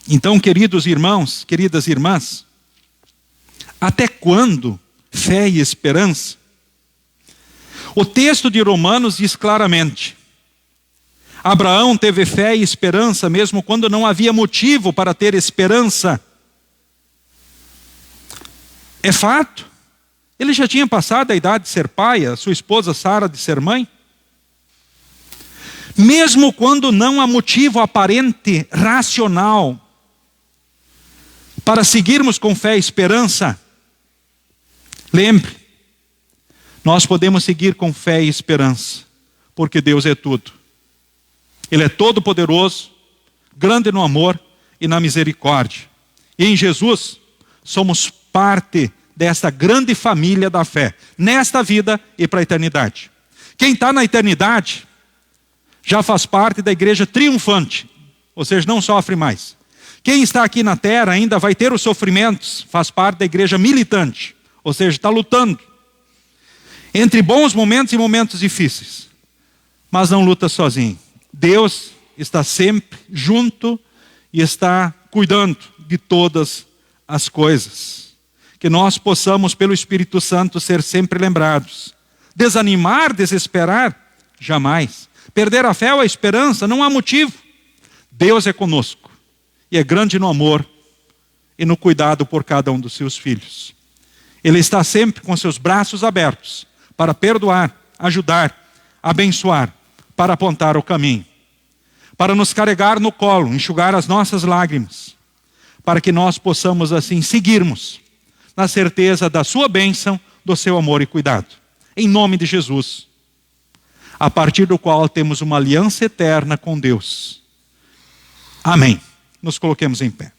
Então, queridos irmãos, queridas irmãs, até quando fé e esperança? O texto de Romanos diz claramente: Abraão teve fé e esperança mesmo quando não havia motivo para ter esperança. É fato. Ele já tinha passado a idade de ser pai, a sua esposa Sara de ser mãe. Mesmo quando não há motivo aparente, racional, para seguirmos com fé e esperança, lembre, nós podemos seguir com fé e esperança, porque Deus é tudo. Ele é todo poderoso, grande no amor e na misericórdia. E em Jesus, somos parte desta grande família da fé, nesta vida e para a eternidade. Quem está na eternidade, já faz parte da igreja triunfante, ou seja, não sofre mais. Quem está aqui na terra ainda vai ter os sofrimentos, faz parte da igreja militante, ou seja, está lutando. Entre bons momentos e momentos difíceis, mas não luta sozinho. Deus está sempre junto e está cuidando de todas as coisas. Que nós possamos, pelo Espírito Santo, ser sempre lembrados. Desanimar, desesperar, jamais. Perder a fé ou a esperança, não há motivo. Deus é conosco. E é grande no amor e no cuidado por cada um dos seus filhos. Ele está sempre com seus braços abertos para perdoar, ajudar, abençoar, para apontar o caminho. Para nos carregar no colo, enxugar as nossas lágrimas. Para que nós possamos assim seguirmos na certeza da sua bênção, do seu amor e cuidado. Em nome de Jesus. A partir do qual temos uma aliança eterna com Deus. Amém. Nos coloquemos em pé.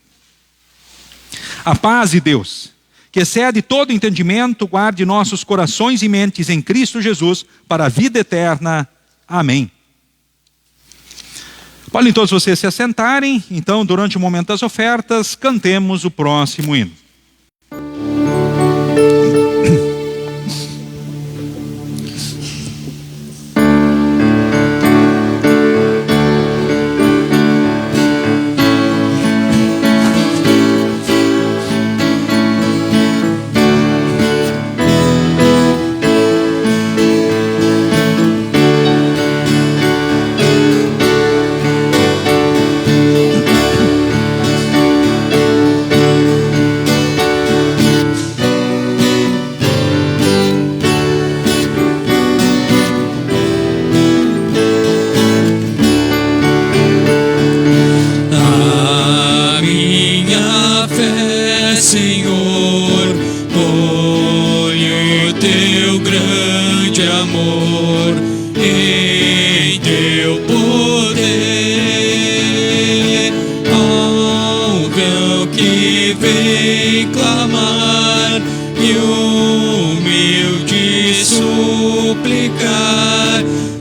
A paz de Deus, que excede todo entendimento, guarde nossos corações e mentes em Cristo Jesus para a vida eterna. Amém. Podem todos vocês se assentarem. Então, durante o momento das ofertas, cantemos o próximo hino. e humilde suplicar,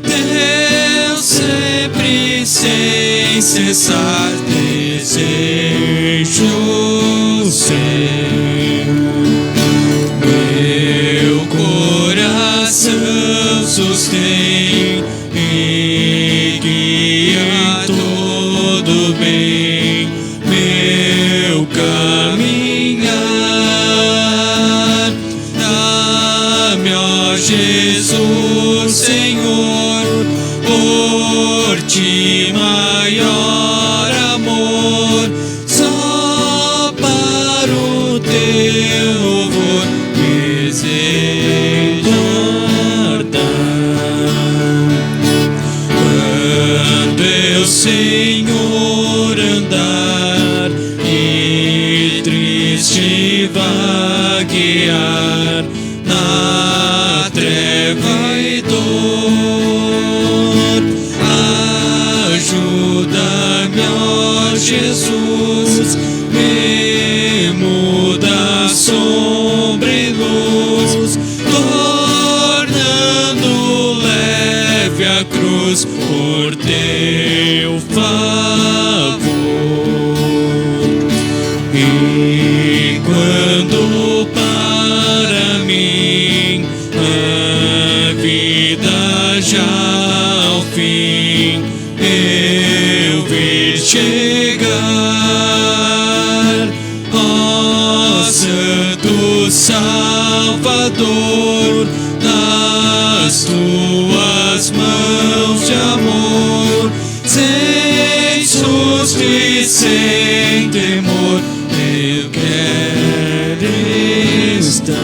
Deus sempre sem cessar desejo ser. Meu coração sustém e guia todo bem meu caminhar. Dá-me, ó Jesus, Senhor, por ti maior amor, só para o teu louvor desejo dar. Quando eu, Senhor, andar e triste vaguear na treva e dor, ajuda-me, ó Jesus, me muda sombra e luz, tornando leve a cruz por teu favor. E quando para mim a vida já ao fim eu vi chegar, ó Santo Salvador, nas tuas mãos de amor, sem susto e sem temor, eu quero estar.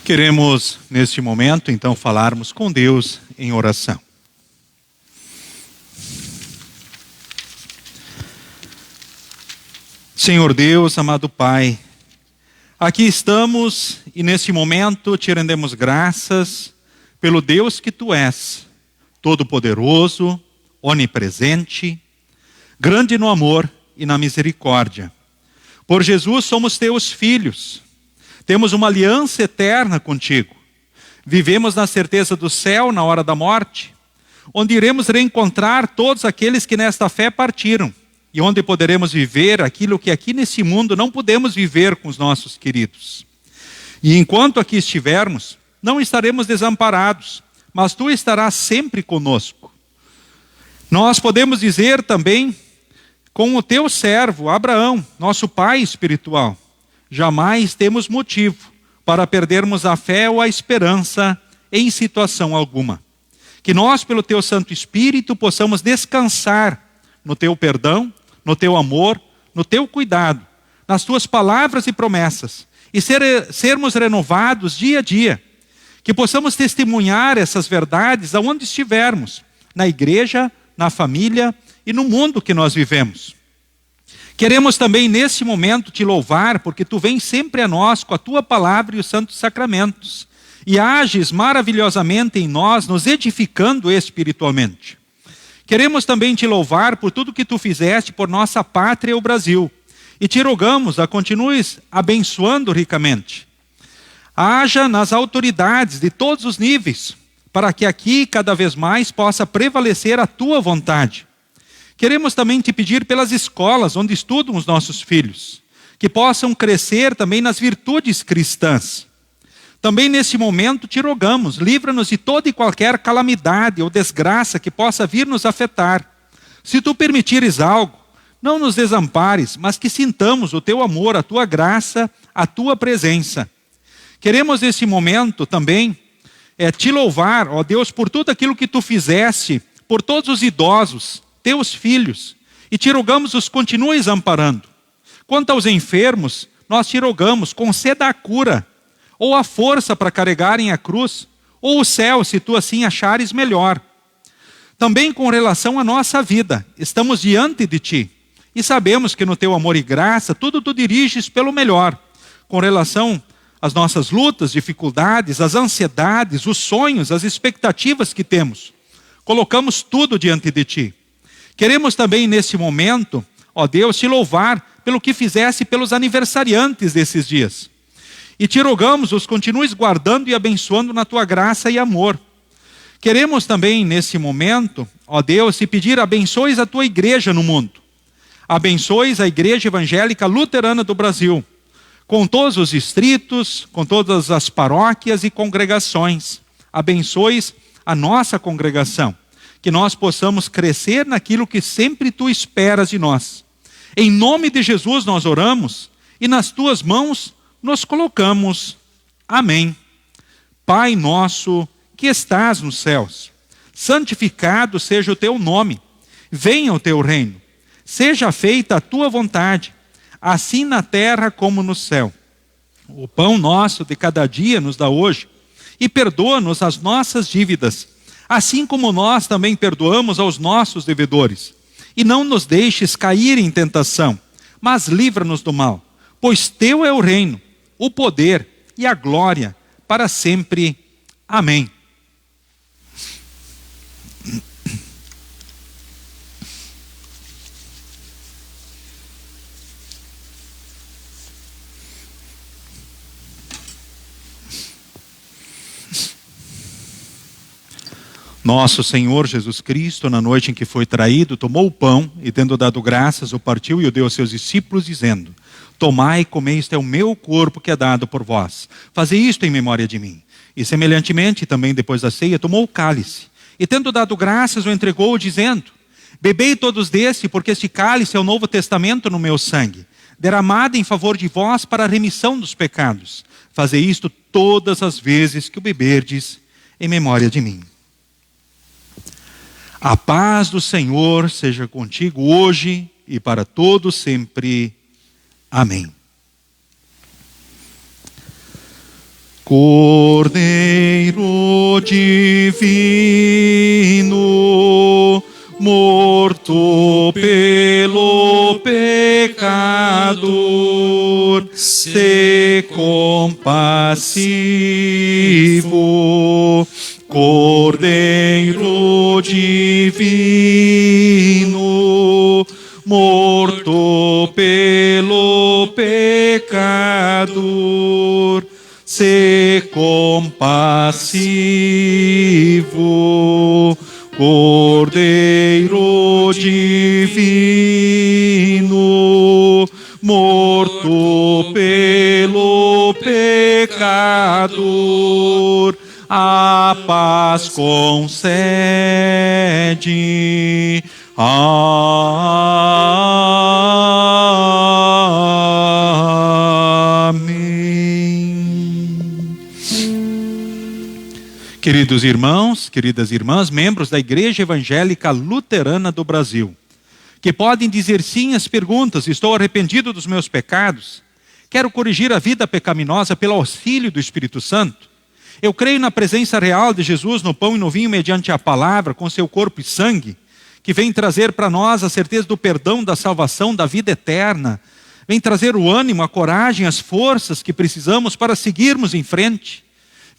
Queremos, neste momento, então, falarmos com Deus em oração. Senhor Deus, amado Pai, aqui estamos e neste momento te rendemos graças pelo Deus que Tu és, todo-poderoso, onipresente, grande no amor e na misericórdia. Por Jesus somos Teus filhos. Temos uma aliança eterna contigo. Vivemos na certeza do céu na hora da morte, onde iremos reencontrar todos aqueles que nesta fé partiram, e onde poderemos viver aquilo que aqui nesse mundo não podemos viver com os nossos queridos. E enquanto aqui estivermos, não estaremos desamparados, mas Tu estarás sempre conosco. Nós podemos dizer também, com o Teu servo Abraão, nosso pai espiritual, jamais temos motivo para perdermos a fé ou a esperança em situação alguma. Que nós, pelo Teu Santo Espírito, possamos descansar no Teu perdão, no Teu amor, no Teu cuidado, nas Tuas palavras e promessas, e sermos renovados dia a dia. Que possamos testemunhar essas verdades aonde estivermos, na igreja, na família e no mundo que nós vivemos. Queremos também nesse momento Te louvar, porque Tu vens sempre a nós com a Tua palavra e os santos sacramentos, e ages maravilhosamente em nós, nos edificando espiritualmente. Queremos também Te louvar por tudo que Tu fizeste por nossa pátria, o Brasil, e Te rogamos a continues abençoando ricamente. Haja nas autoridades de todos os níveis, para que aqui cada vez mais possa prevalecer a Tua vontade. Queremos também Te pedir pelas escolas onde estudam os nossos filhos, que possam crescer também nas virtudes cristãs. Também nesse momento Te rogamos, livra-nos de toda e qualquer calamidade ou desgraça que possa vir nos afetar. Se Tu permitires algo, não nos desampares, mas que sintamos o Teu amor, a Tua graça, a Tua presença. Queremos nesse momento também Te louvar, ó Deus, por tudo aquilo que Tu fizeste, por todos os idosos, Teus filhos, e Te rogamos os continues amparando. Quanto aos enfermos, nós Te rogamos, conceda a cura, ou a força para carregarem a cruz, ou o céu, se Tu assim achares melhor. Também com relação à nossa vida, estamos diante de Ti, e sabemos que no Teu amor e graça, tudo Tu diriges pelo melhor, com relação às nossas lutas, dificuldades, as ansiedades, os sonhos, as expectativas que temos. Colocamos tudo diante de Ti. Queremos também nesse momento, ó Deus, te louvar pelo que fizesse pelos aniversariantes desses dias. E te rogamos, os continues guardando e abençoando na tua graça e amor. Queremos também nesse momento, ó Deus, te pedir abençoes a tua igreja no mundo. Abençoes a Igreja Evangélica Luterana do Brasil, com todos os distritos, com todas as paróquias e congregações. Abençoes a nossa congregação, que nós possamos crescer naquilo que sempre tu esperas de nós. Em nome de Jesus nós oramos e nas tuas mãos nos colocamos. Amém. Pai nosso que estás nos céus, santificado seja o teu nome. Venha o teu reino. Seja feita a tua vontade, assim na terra como no céu. O pão nosso de cada dia nos dá hoje, e perdoa-nos as nossas dívidas, assim como nós também perdoamos aos nossos devedores. E não nos deixes cair em tentação, mas livra-nos do mal, pois teu é o reino, o poder e a glória para sempre. Amém. Nosso Senhor Jesus Cristo, na noite em que foi traído, tomou o pão e, tendo dado graças, o partiu e o deu aos seus discípulos, dizendo: tomai e comei, este é o meu corpo que é dado por vós. Fazei isto em memória de mim. E semelhantemente, também depois da ceia, tomou o cálice e, tendo dado graças, o entregou, dizendo: bebei todos deste, porque este cálice é o novo testamento no meu sangue, derramado em favor de vós para a remissão dos pecados. Fazei isto todas as vezes que o beberdes em memória de mim. A paz do Senhor seja contigo hoje e para todo sempre. Amém. Cordeiro divino, morto pelo pecador, se compassivo. Cordeiro divino, morto pelo pecador, se compassivo. Cordeiro divino, morto pelo pecador, a paz concede. Amém. Queridos irmãos, queridas irmãs, membros da Igreja Evangélica Luterana do Brasil, que podem dizer sim às perguntas: estou arrependido dos meus pecados, quero corrigir a vida pecaminosa pelo auxílio do Espírito Santo. Eu creio na presença real de Jesus no pão e no vinho mediante a palavra, com seu corpo e sangue, que vem trazer para nós a certeza do perdão, da salvação, da vida eterna. Vem trazer o ânimo, a coragem, as forças que precisamos para seguirmos em frente,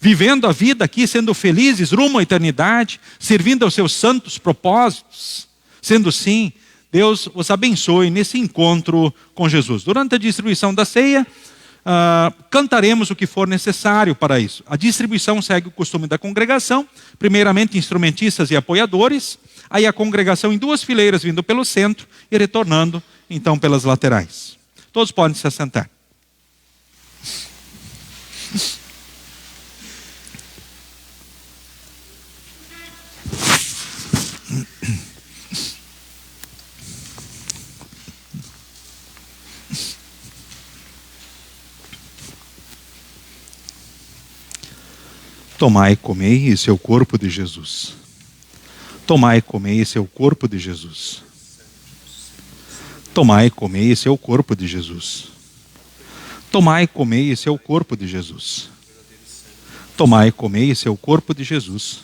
vivendo a vida aqui, sendo felizes rumo à eternidade, servindo aos seus santos propósitos. Sendo assim, Deus os abençoe nesse encontro com Jesus. Durante a distribuição da ceia, cantaremos o que for necessário para isso. A distribuição segue o costume da congregação, primeiramente instrumentistas e apoiadores, aí a congregação em duas fileiras vindo pelo centro e retornando então pelas laterais. Todos podem se assentar. Tomai e comei, esse é o corpo de Jesus. Tomai e comei, esse é o corpo de Jesus. Tomai e comei, esse é o corpo de Jesus. Tomai e comei, esse é o corpo de Jesus. Tomai e comei, esse é o corpo de Jesus.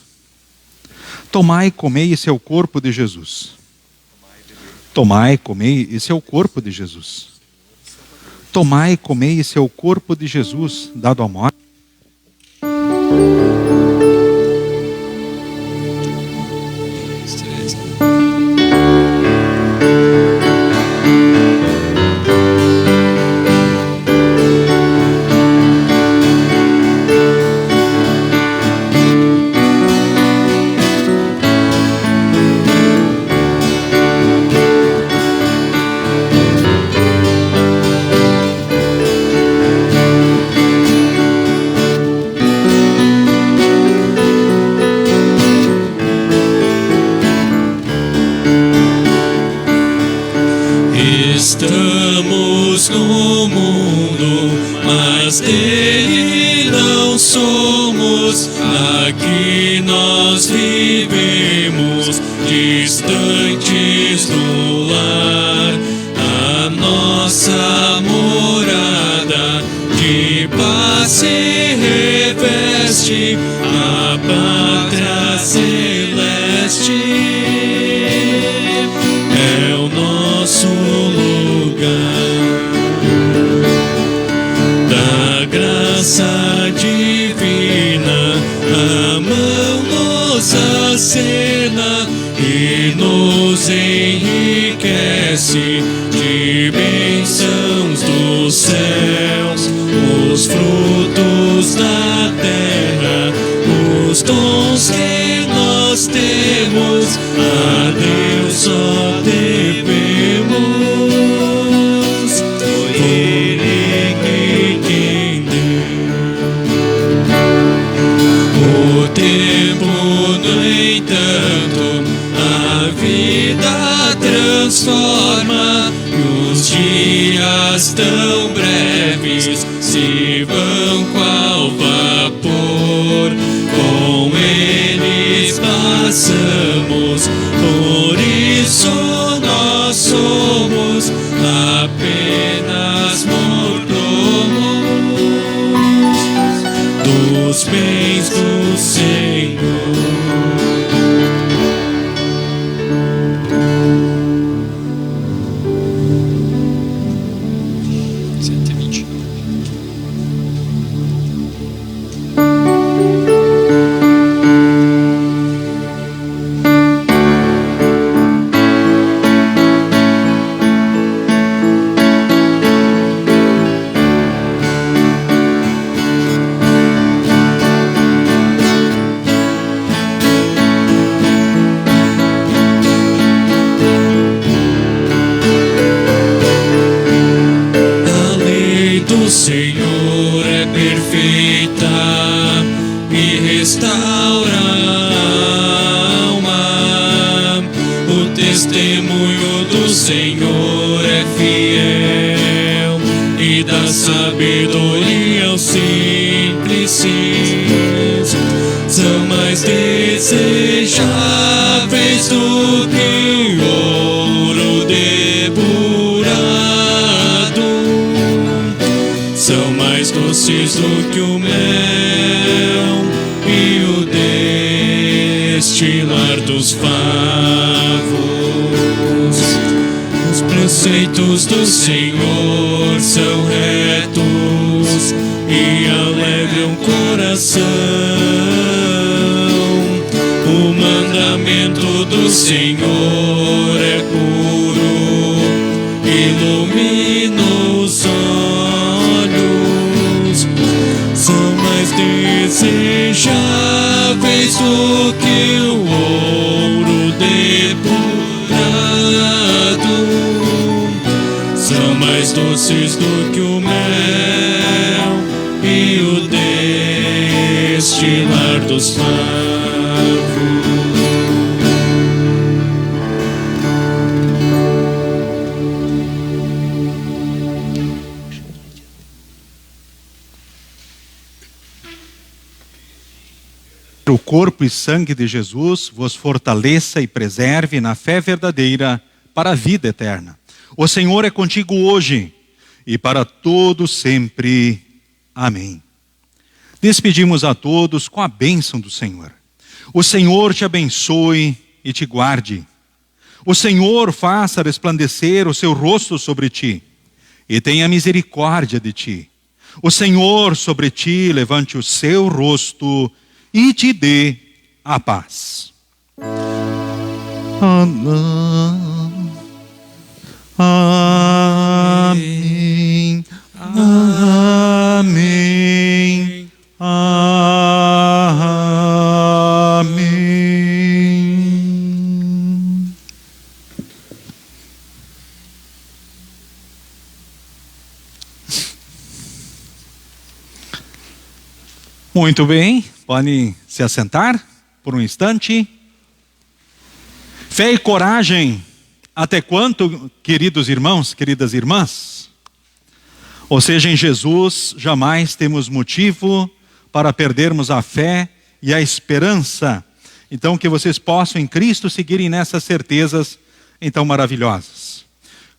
Tomai e comei, esse é o corpo de Jesus. Tomai e comei, esse é o corpo de Jesus. Tomai e comei, esse é o corpo de Jesus, dado à morte. Estamos no mundo, mas dele não somos. Aqui nós vivemos, distantes do lar. A nossa morada de paz se reveste, a pátria celeste é o nosso lugar. Da graça divina a mão nos acena e nos enriquece de bênçãos dos céus, os frutos da terra, os dons que nós temos, a Deus só devemos. Foi Ele quem deu. O tempo, no entanto, a vida transforma, e os dias tão breves se vão qual vapor. Com eles passamos, por isso nós somos apenas mordomos dos bens do Senhor. 120. O Senhor é perfeita e restaura a alma. O testemunho do Senhor é fiel e dá sabedoria aos simples. São mais desejáveis do que ouro depurado, são mais doces do que o mel e o destilar dos favos. Os preceitos do Senhor são retos e alegram o coração. O mandamento do Senhor é puro, ilumina os olhos. São mais desejáveis do que o ouro depurado, são mais doces do que o mel e o destilar dos favos. O corpo e sangue de Jesus vos fortaleça e preserve na fé verdadeira para a vida eterna. O Senhor é contigo hoje e para todo sempre. Amém. Despedimos a todos com a bênção do Senhor. O Senhor te abençoe e te guarde. O Senhor faça resplandecer o seu rosto sobre ti e tenha misericórdia de ti. O Senhor sobre ti levante o seu rosto e te dê a paz. Amém. Amém. Amém. Amém. Muito bem. Podem se assentar por um instante. Fé e coragem Até quanto, queridos irmãos, queridas irmãs? Ou seja, em Jesus jamais temos motivo para perdermos a fé e a esperança. Então, que vocês possam em Cristo seguirem nessas certezas então maravilhosas.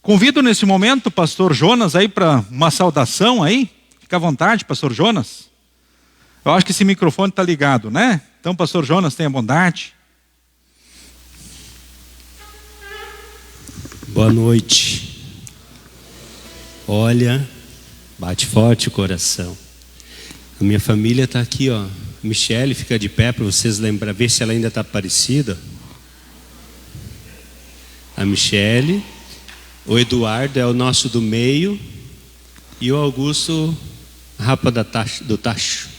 Convido nesse momento o pastor Jonas aí para uma saudação aí. Fica à vontade, pastor Jonas. Eu acho que esse microfone está ligado, né? Então, pastor Jonas, tenha bondade. Boa noite. Olha, bate forte o coração. A minha família está aqui, ó. Michele, fica de pé para vocês lembrar, ver se ela ainda está parecida. A Michele, o Eduardo é o nosso do meio e o Augusto, rapa do tacho.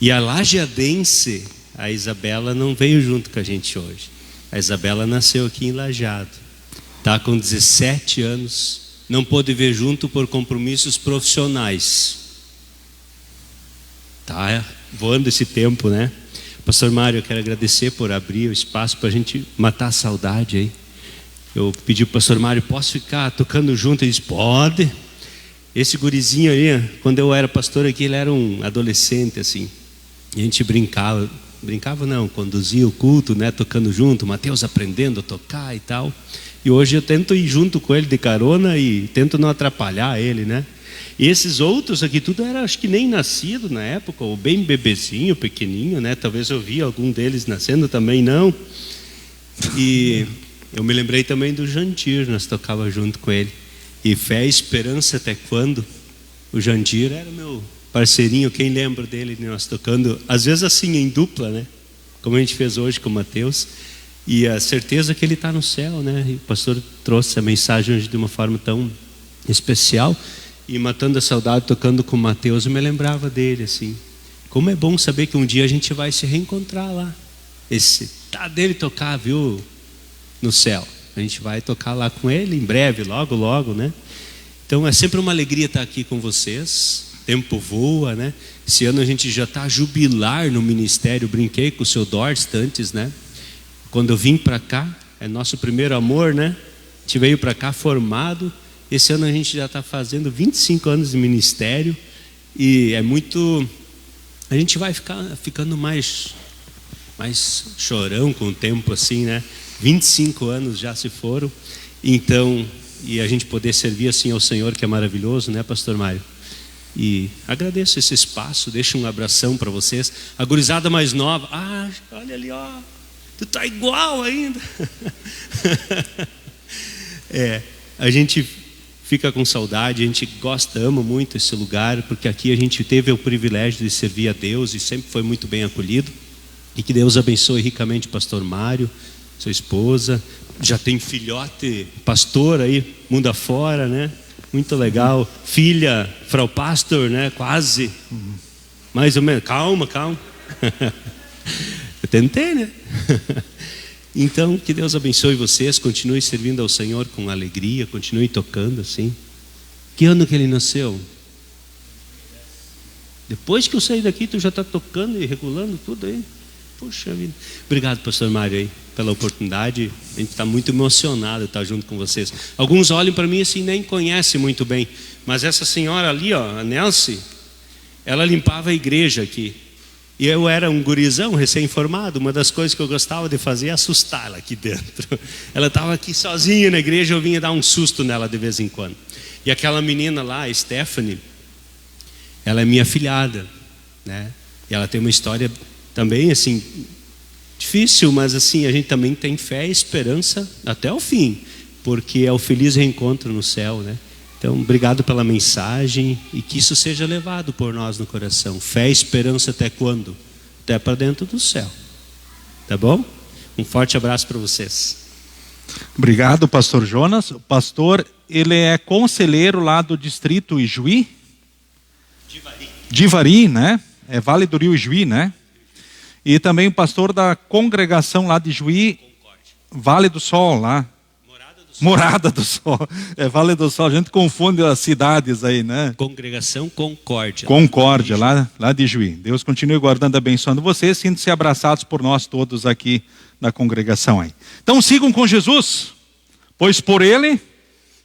E a lajadense, a Isabela, não veio junto com a gente hoje. A Isabela nasceu aqui em Lajado. Está com 17 anos, não pôde vir junto por compromissos profissionais. Tá voando esse tempo, né? Pastor Mário, eu quero agradecer por abrir o espaço para a gente matar a saudade aí. Eu pedi para o pastor Mário, posso ficar tocando junto? Ele disse, pode. Esse gurizinho aí, quando eu era pastor aqui, ele era um adolescente assim. E a gente brincava não, conduzia o culto, né? Tocando junto, Mateus aprendendo a tocar e tal. E hoje eu tento ir junto com ele de carona e tento não atrapalhar ele, né? E esses outros aqui, tudo era, acho que nem nascido na época, ou bem bebezinho, pequenininho, né? Talvez eu vi algum deles nascendo, também não. E eu me lembrei também do Jandir, nós tocava junto com ele. E Fé e Esperança até quando? O Jandir era meu parceirinho, quem lembra dele, nós tocando, às vezes assim, em dupla, né? Como a gente fez hoje com o Mateus. E a certeza que ele está no céu, né? E o pastor trouxe a mensagem hoje de uma forma tão especial. E matando a saudade, tocando com o Mateus, eu me lembrava dele, assim. Como é bom saber que um dia a gente vai se reencontrar lá. Esse tá dele tocar, viu? No céu. A gente vai tocar lá com ele em breve, logo, logo, né? Então é sempre uma alegria estar aqui com vocês. O tempo voa, né? Esse ano a gente já está a jubilar no ministério. Brinquei com o seu Dorst antes, né? Quando eu vim para cá, é nosso primeiro amor, né? A gente veio para cá formado. Esse ano a gente já está fazendo 25 anos de ministério. E é muito... A gente vai ficando mais chorão com o tempo assim, né? 25 anos já se foram. Então, e a gente poder servir assim ao Senhor, que é maravilhoso, né, pastor Mário? E agradeço esse espaço, deixo um abração para vocês. A gurizada mais nova, olha ali, ó, tu tá igual ainda. A gente fica com saudade, a gente gosta, ama muito esse lugar, porque aqui a gente teve o privilégio de servir a Deus e sempre foi muito bem acolhido. E que Deus abençoe ricamente o pastor Mário, sua esposa, já tem filhote pastor aí, mundo afora, né? Muito legal. Filha, frau pastor, né? Quase. Mais ou menos. Calma. Eu tentei, né? Então, que Deus abençoe vocês, continue servindo ao Senhor com alegria, continue tocando assim. Que ano que ele nasceu? Depois que eu saí daqui, tu já está tocando e regulando tudo aí? Puxa vida. Obrigado, pastor Mário, aí, pela oportunidade. A gente está muito emocionado de estar junto com vocês. Alguns olham para mim assim, nem conhecem muito bem. Mas essa senhora ali, ó, a Nelce, ela limpava a igreja aqui. E eu era um gurizão recém-formado. Uma das coisas que eu gostava de fazer é assustá-la aqui dentro. Ela estava aqui sozinha na igreja, eu vinha dar um susto nela de vez em quando. E aquela menina lá, a Stephanie, ela é minha filhada, né? E ela tem uma história também assim, difícil, mas assim, a gente também tem fé e esperança até o fim, porque é o feliz reencontro no céu, né? Então, obrigado pela mensagem e que isso seja levado por nós no coração. Fé e esperança até quando? Até para dentro do céu. Tá bom? Um forte abraço para vocês. Obrigado, pastor Jonas. O pastor, ele é conselheiro lá do distrito Ijuí? Divari, né? É Vale do Rio Ijuí, né? E também o pastor da congregação lá de Juí, Vale do Sol, lá. Morada do Sol. É Vale do Sol, a gente confunde as cidades aí, né? Congregação Concórdia. Concórdia, lá de Juí. Deus continue guardando, abençoando vocês, sintam-se abraçados por nós todos aqui na congregação aí. Então sigam com Jesus, Pois por Ele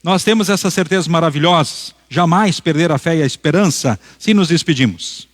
nós temos essas certezas maravilhosas. Jamais perder a fé e a esperança se nos despedimos.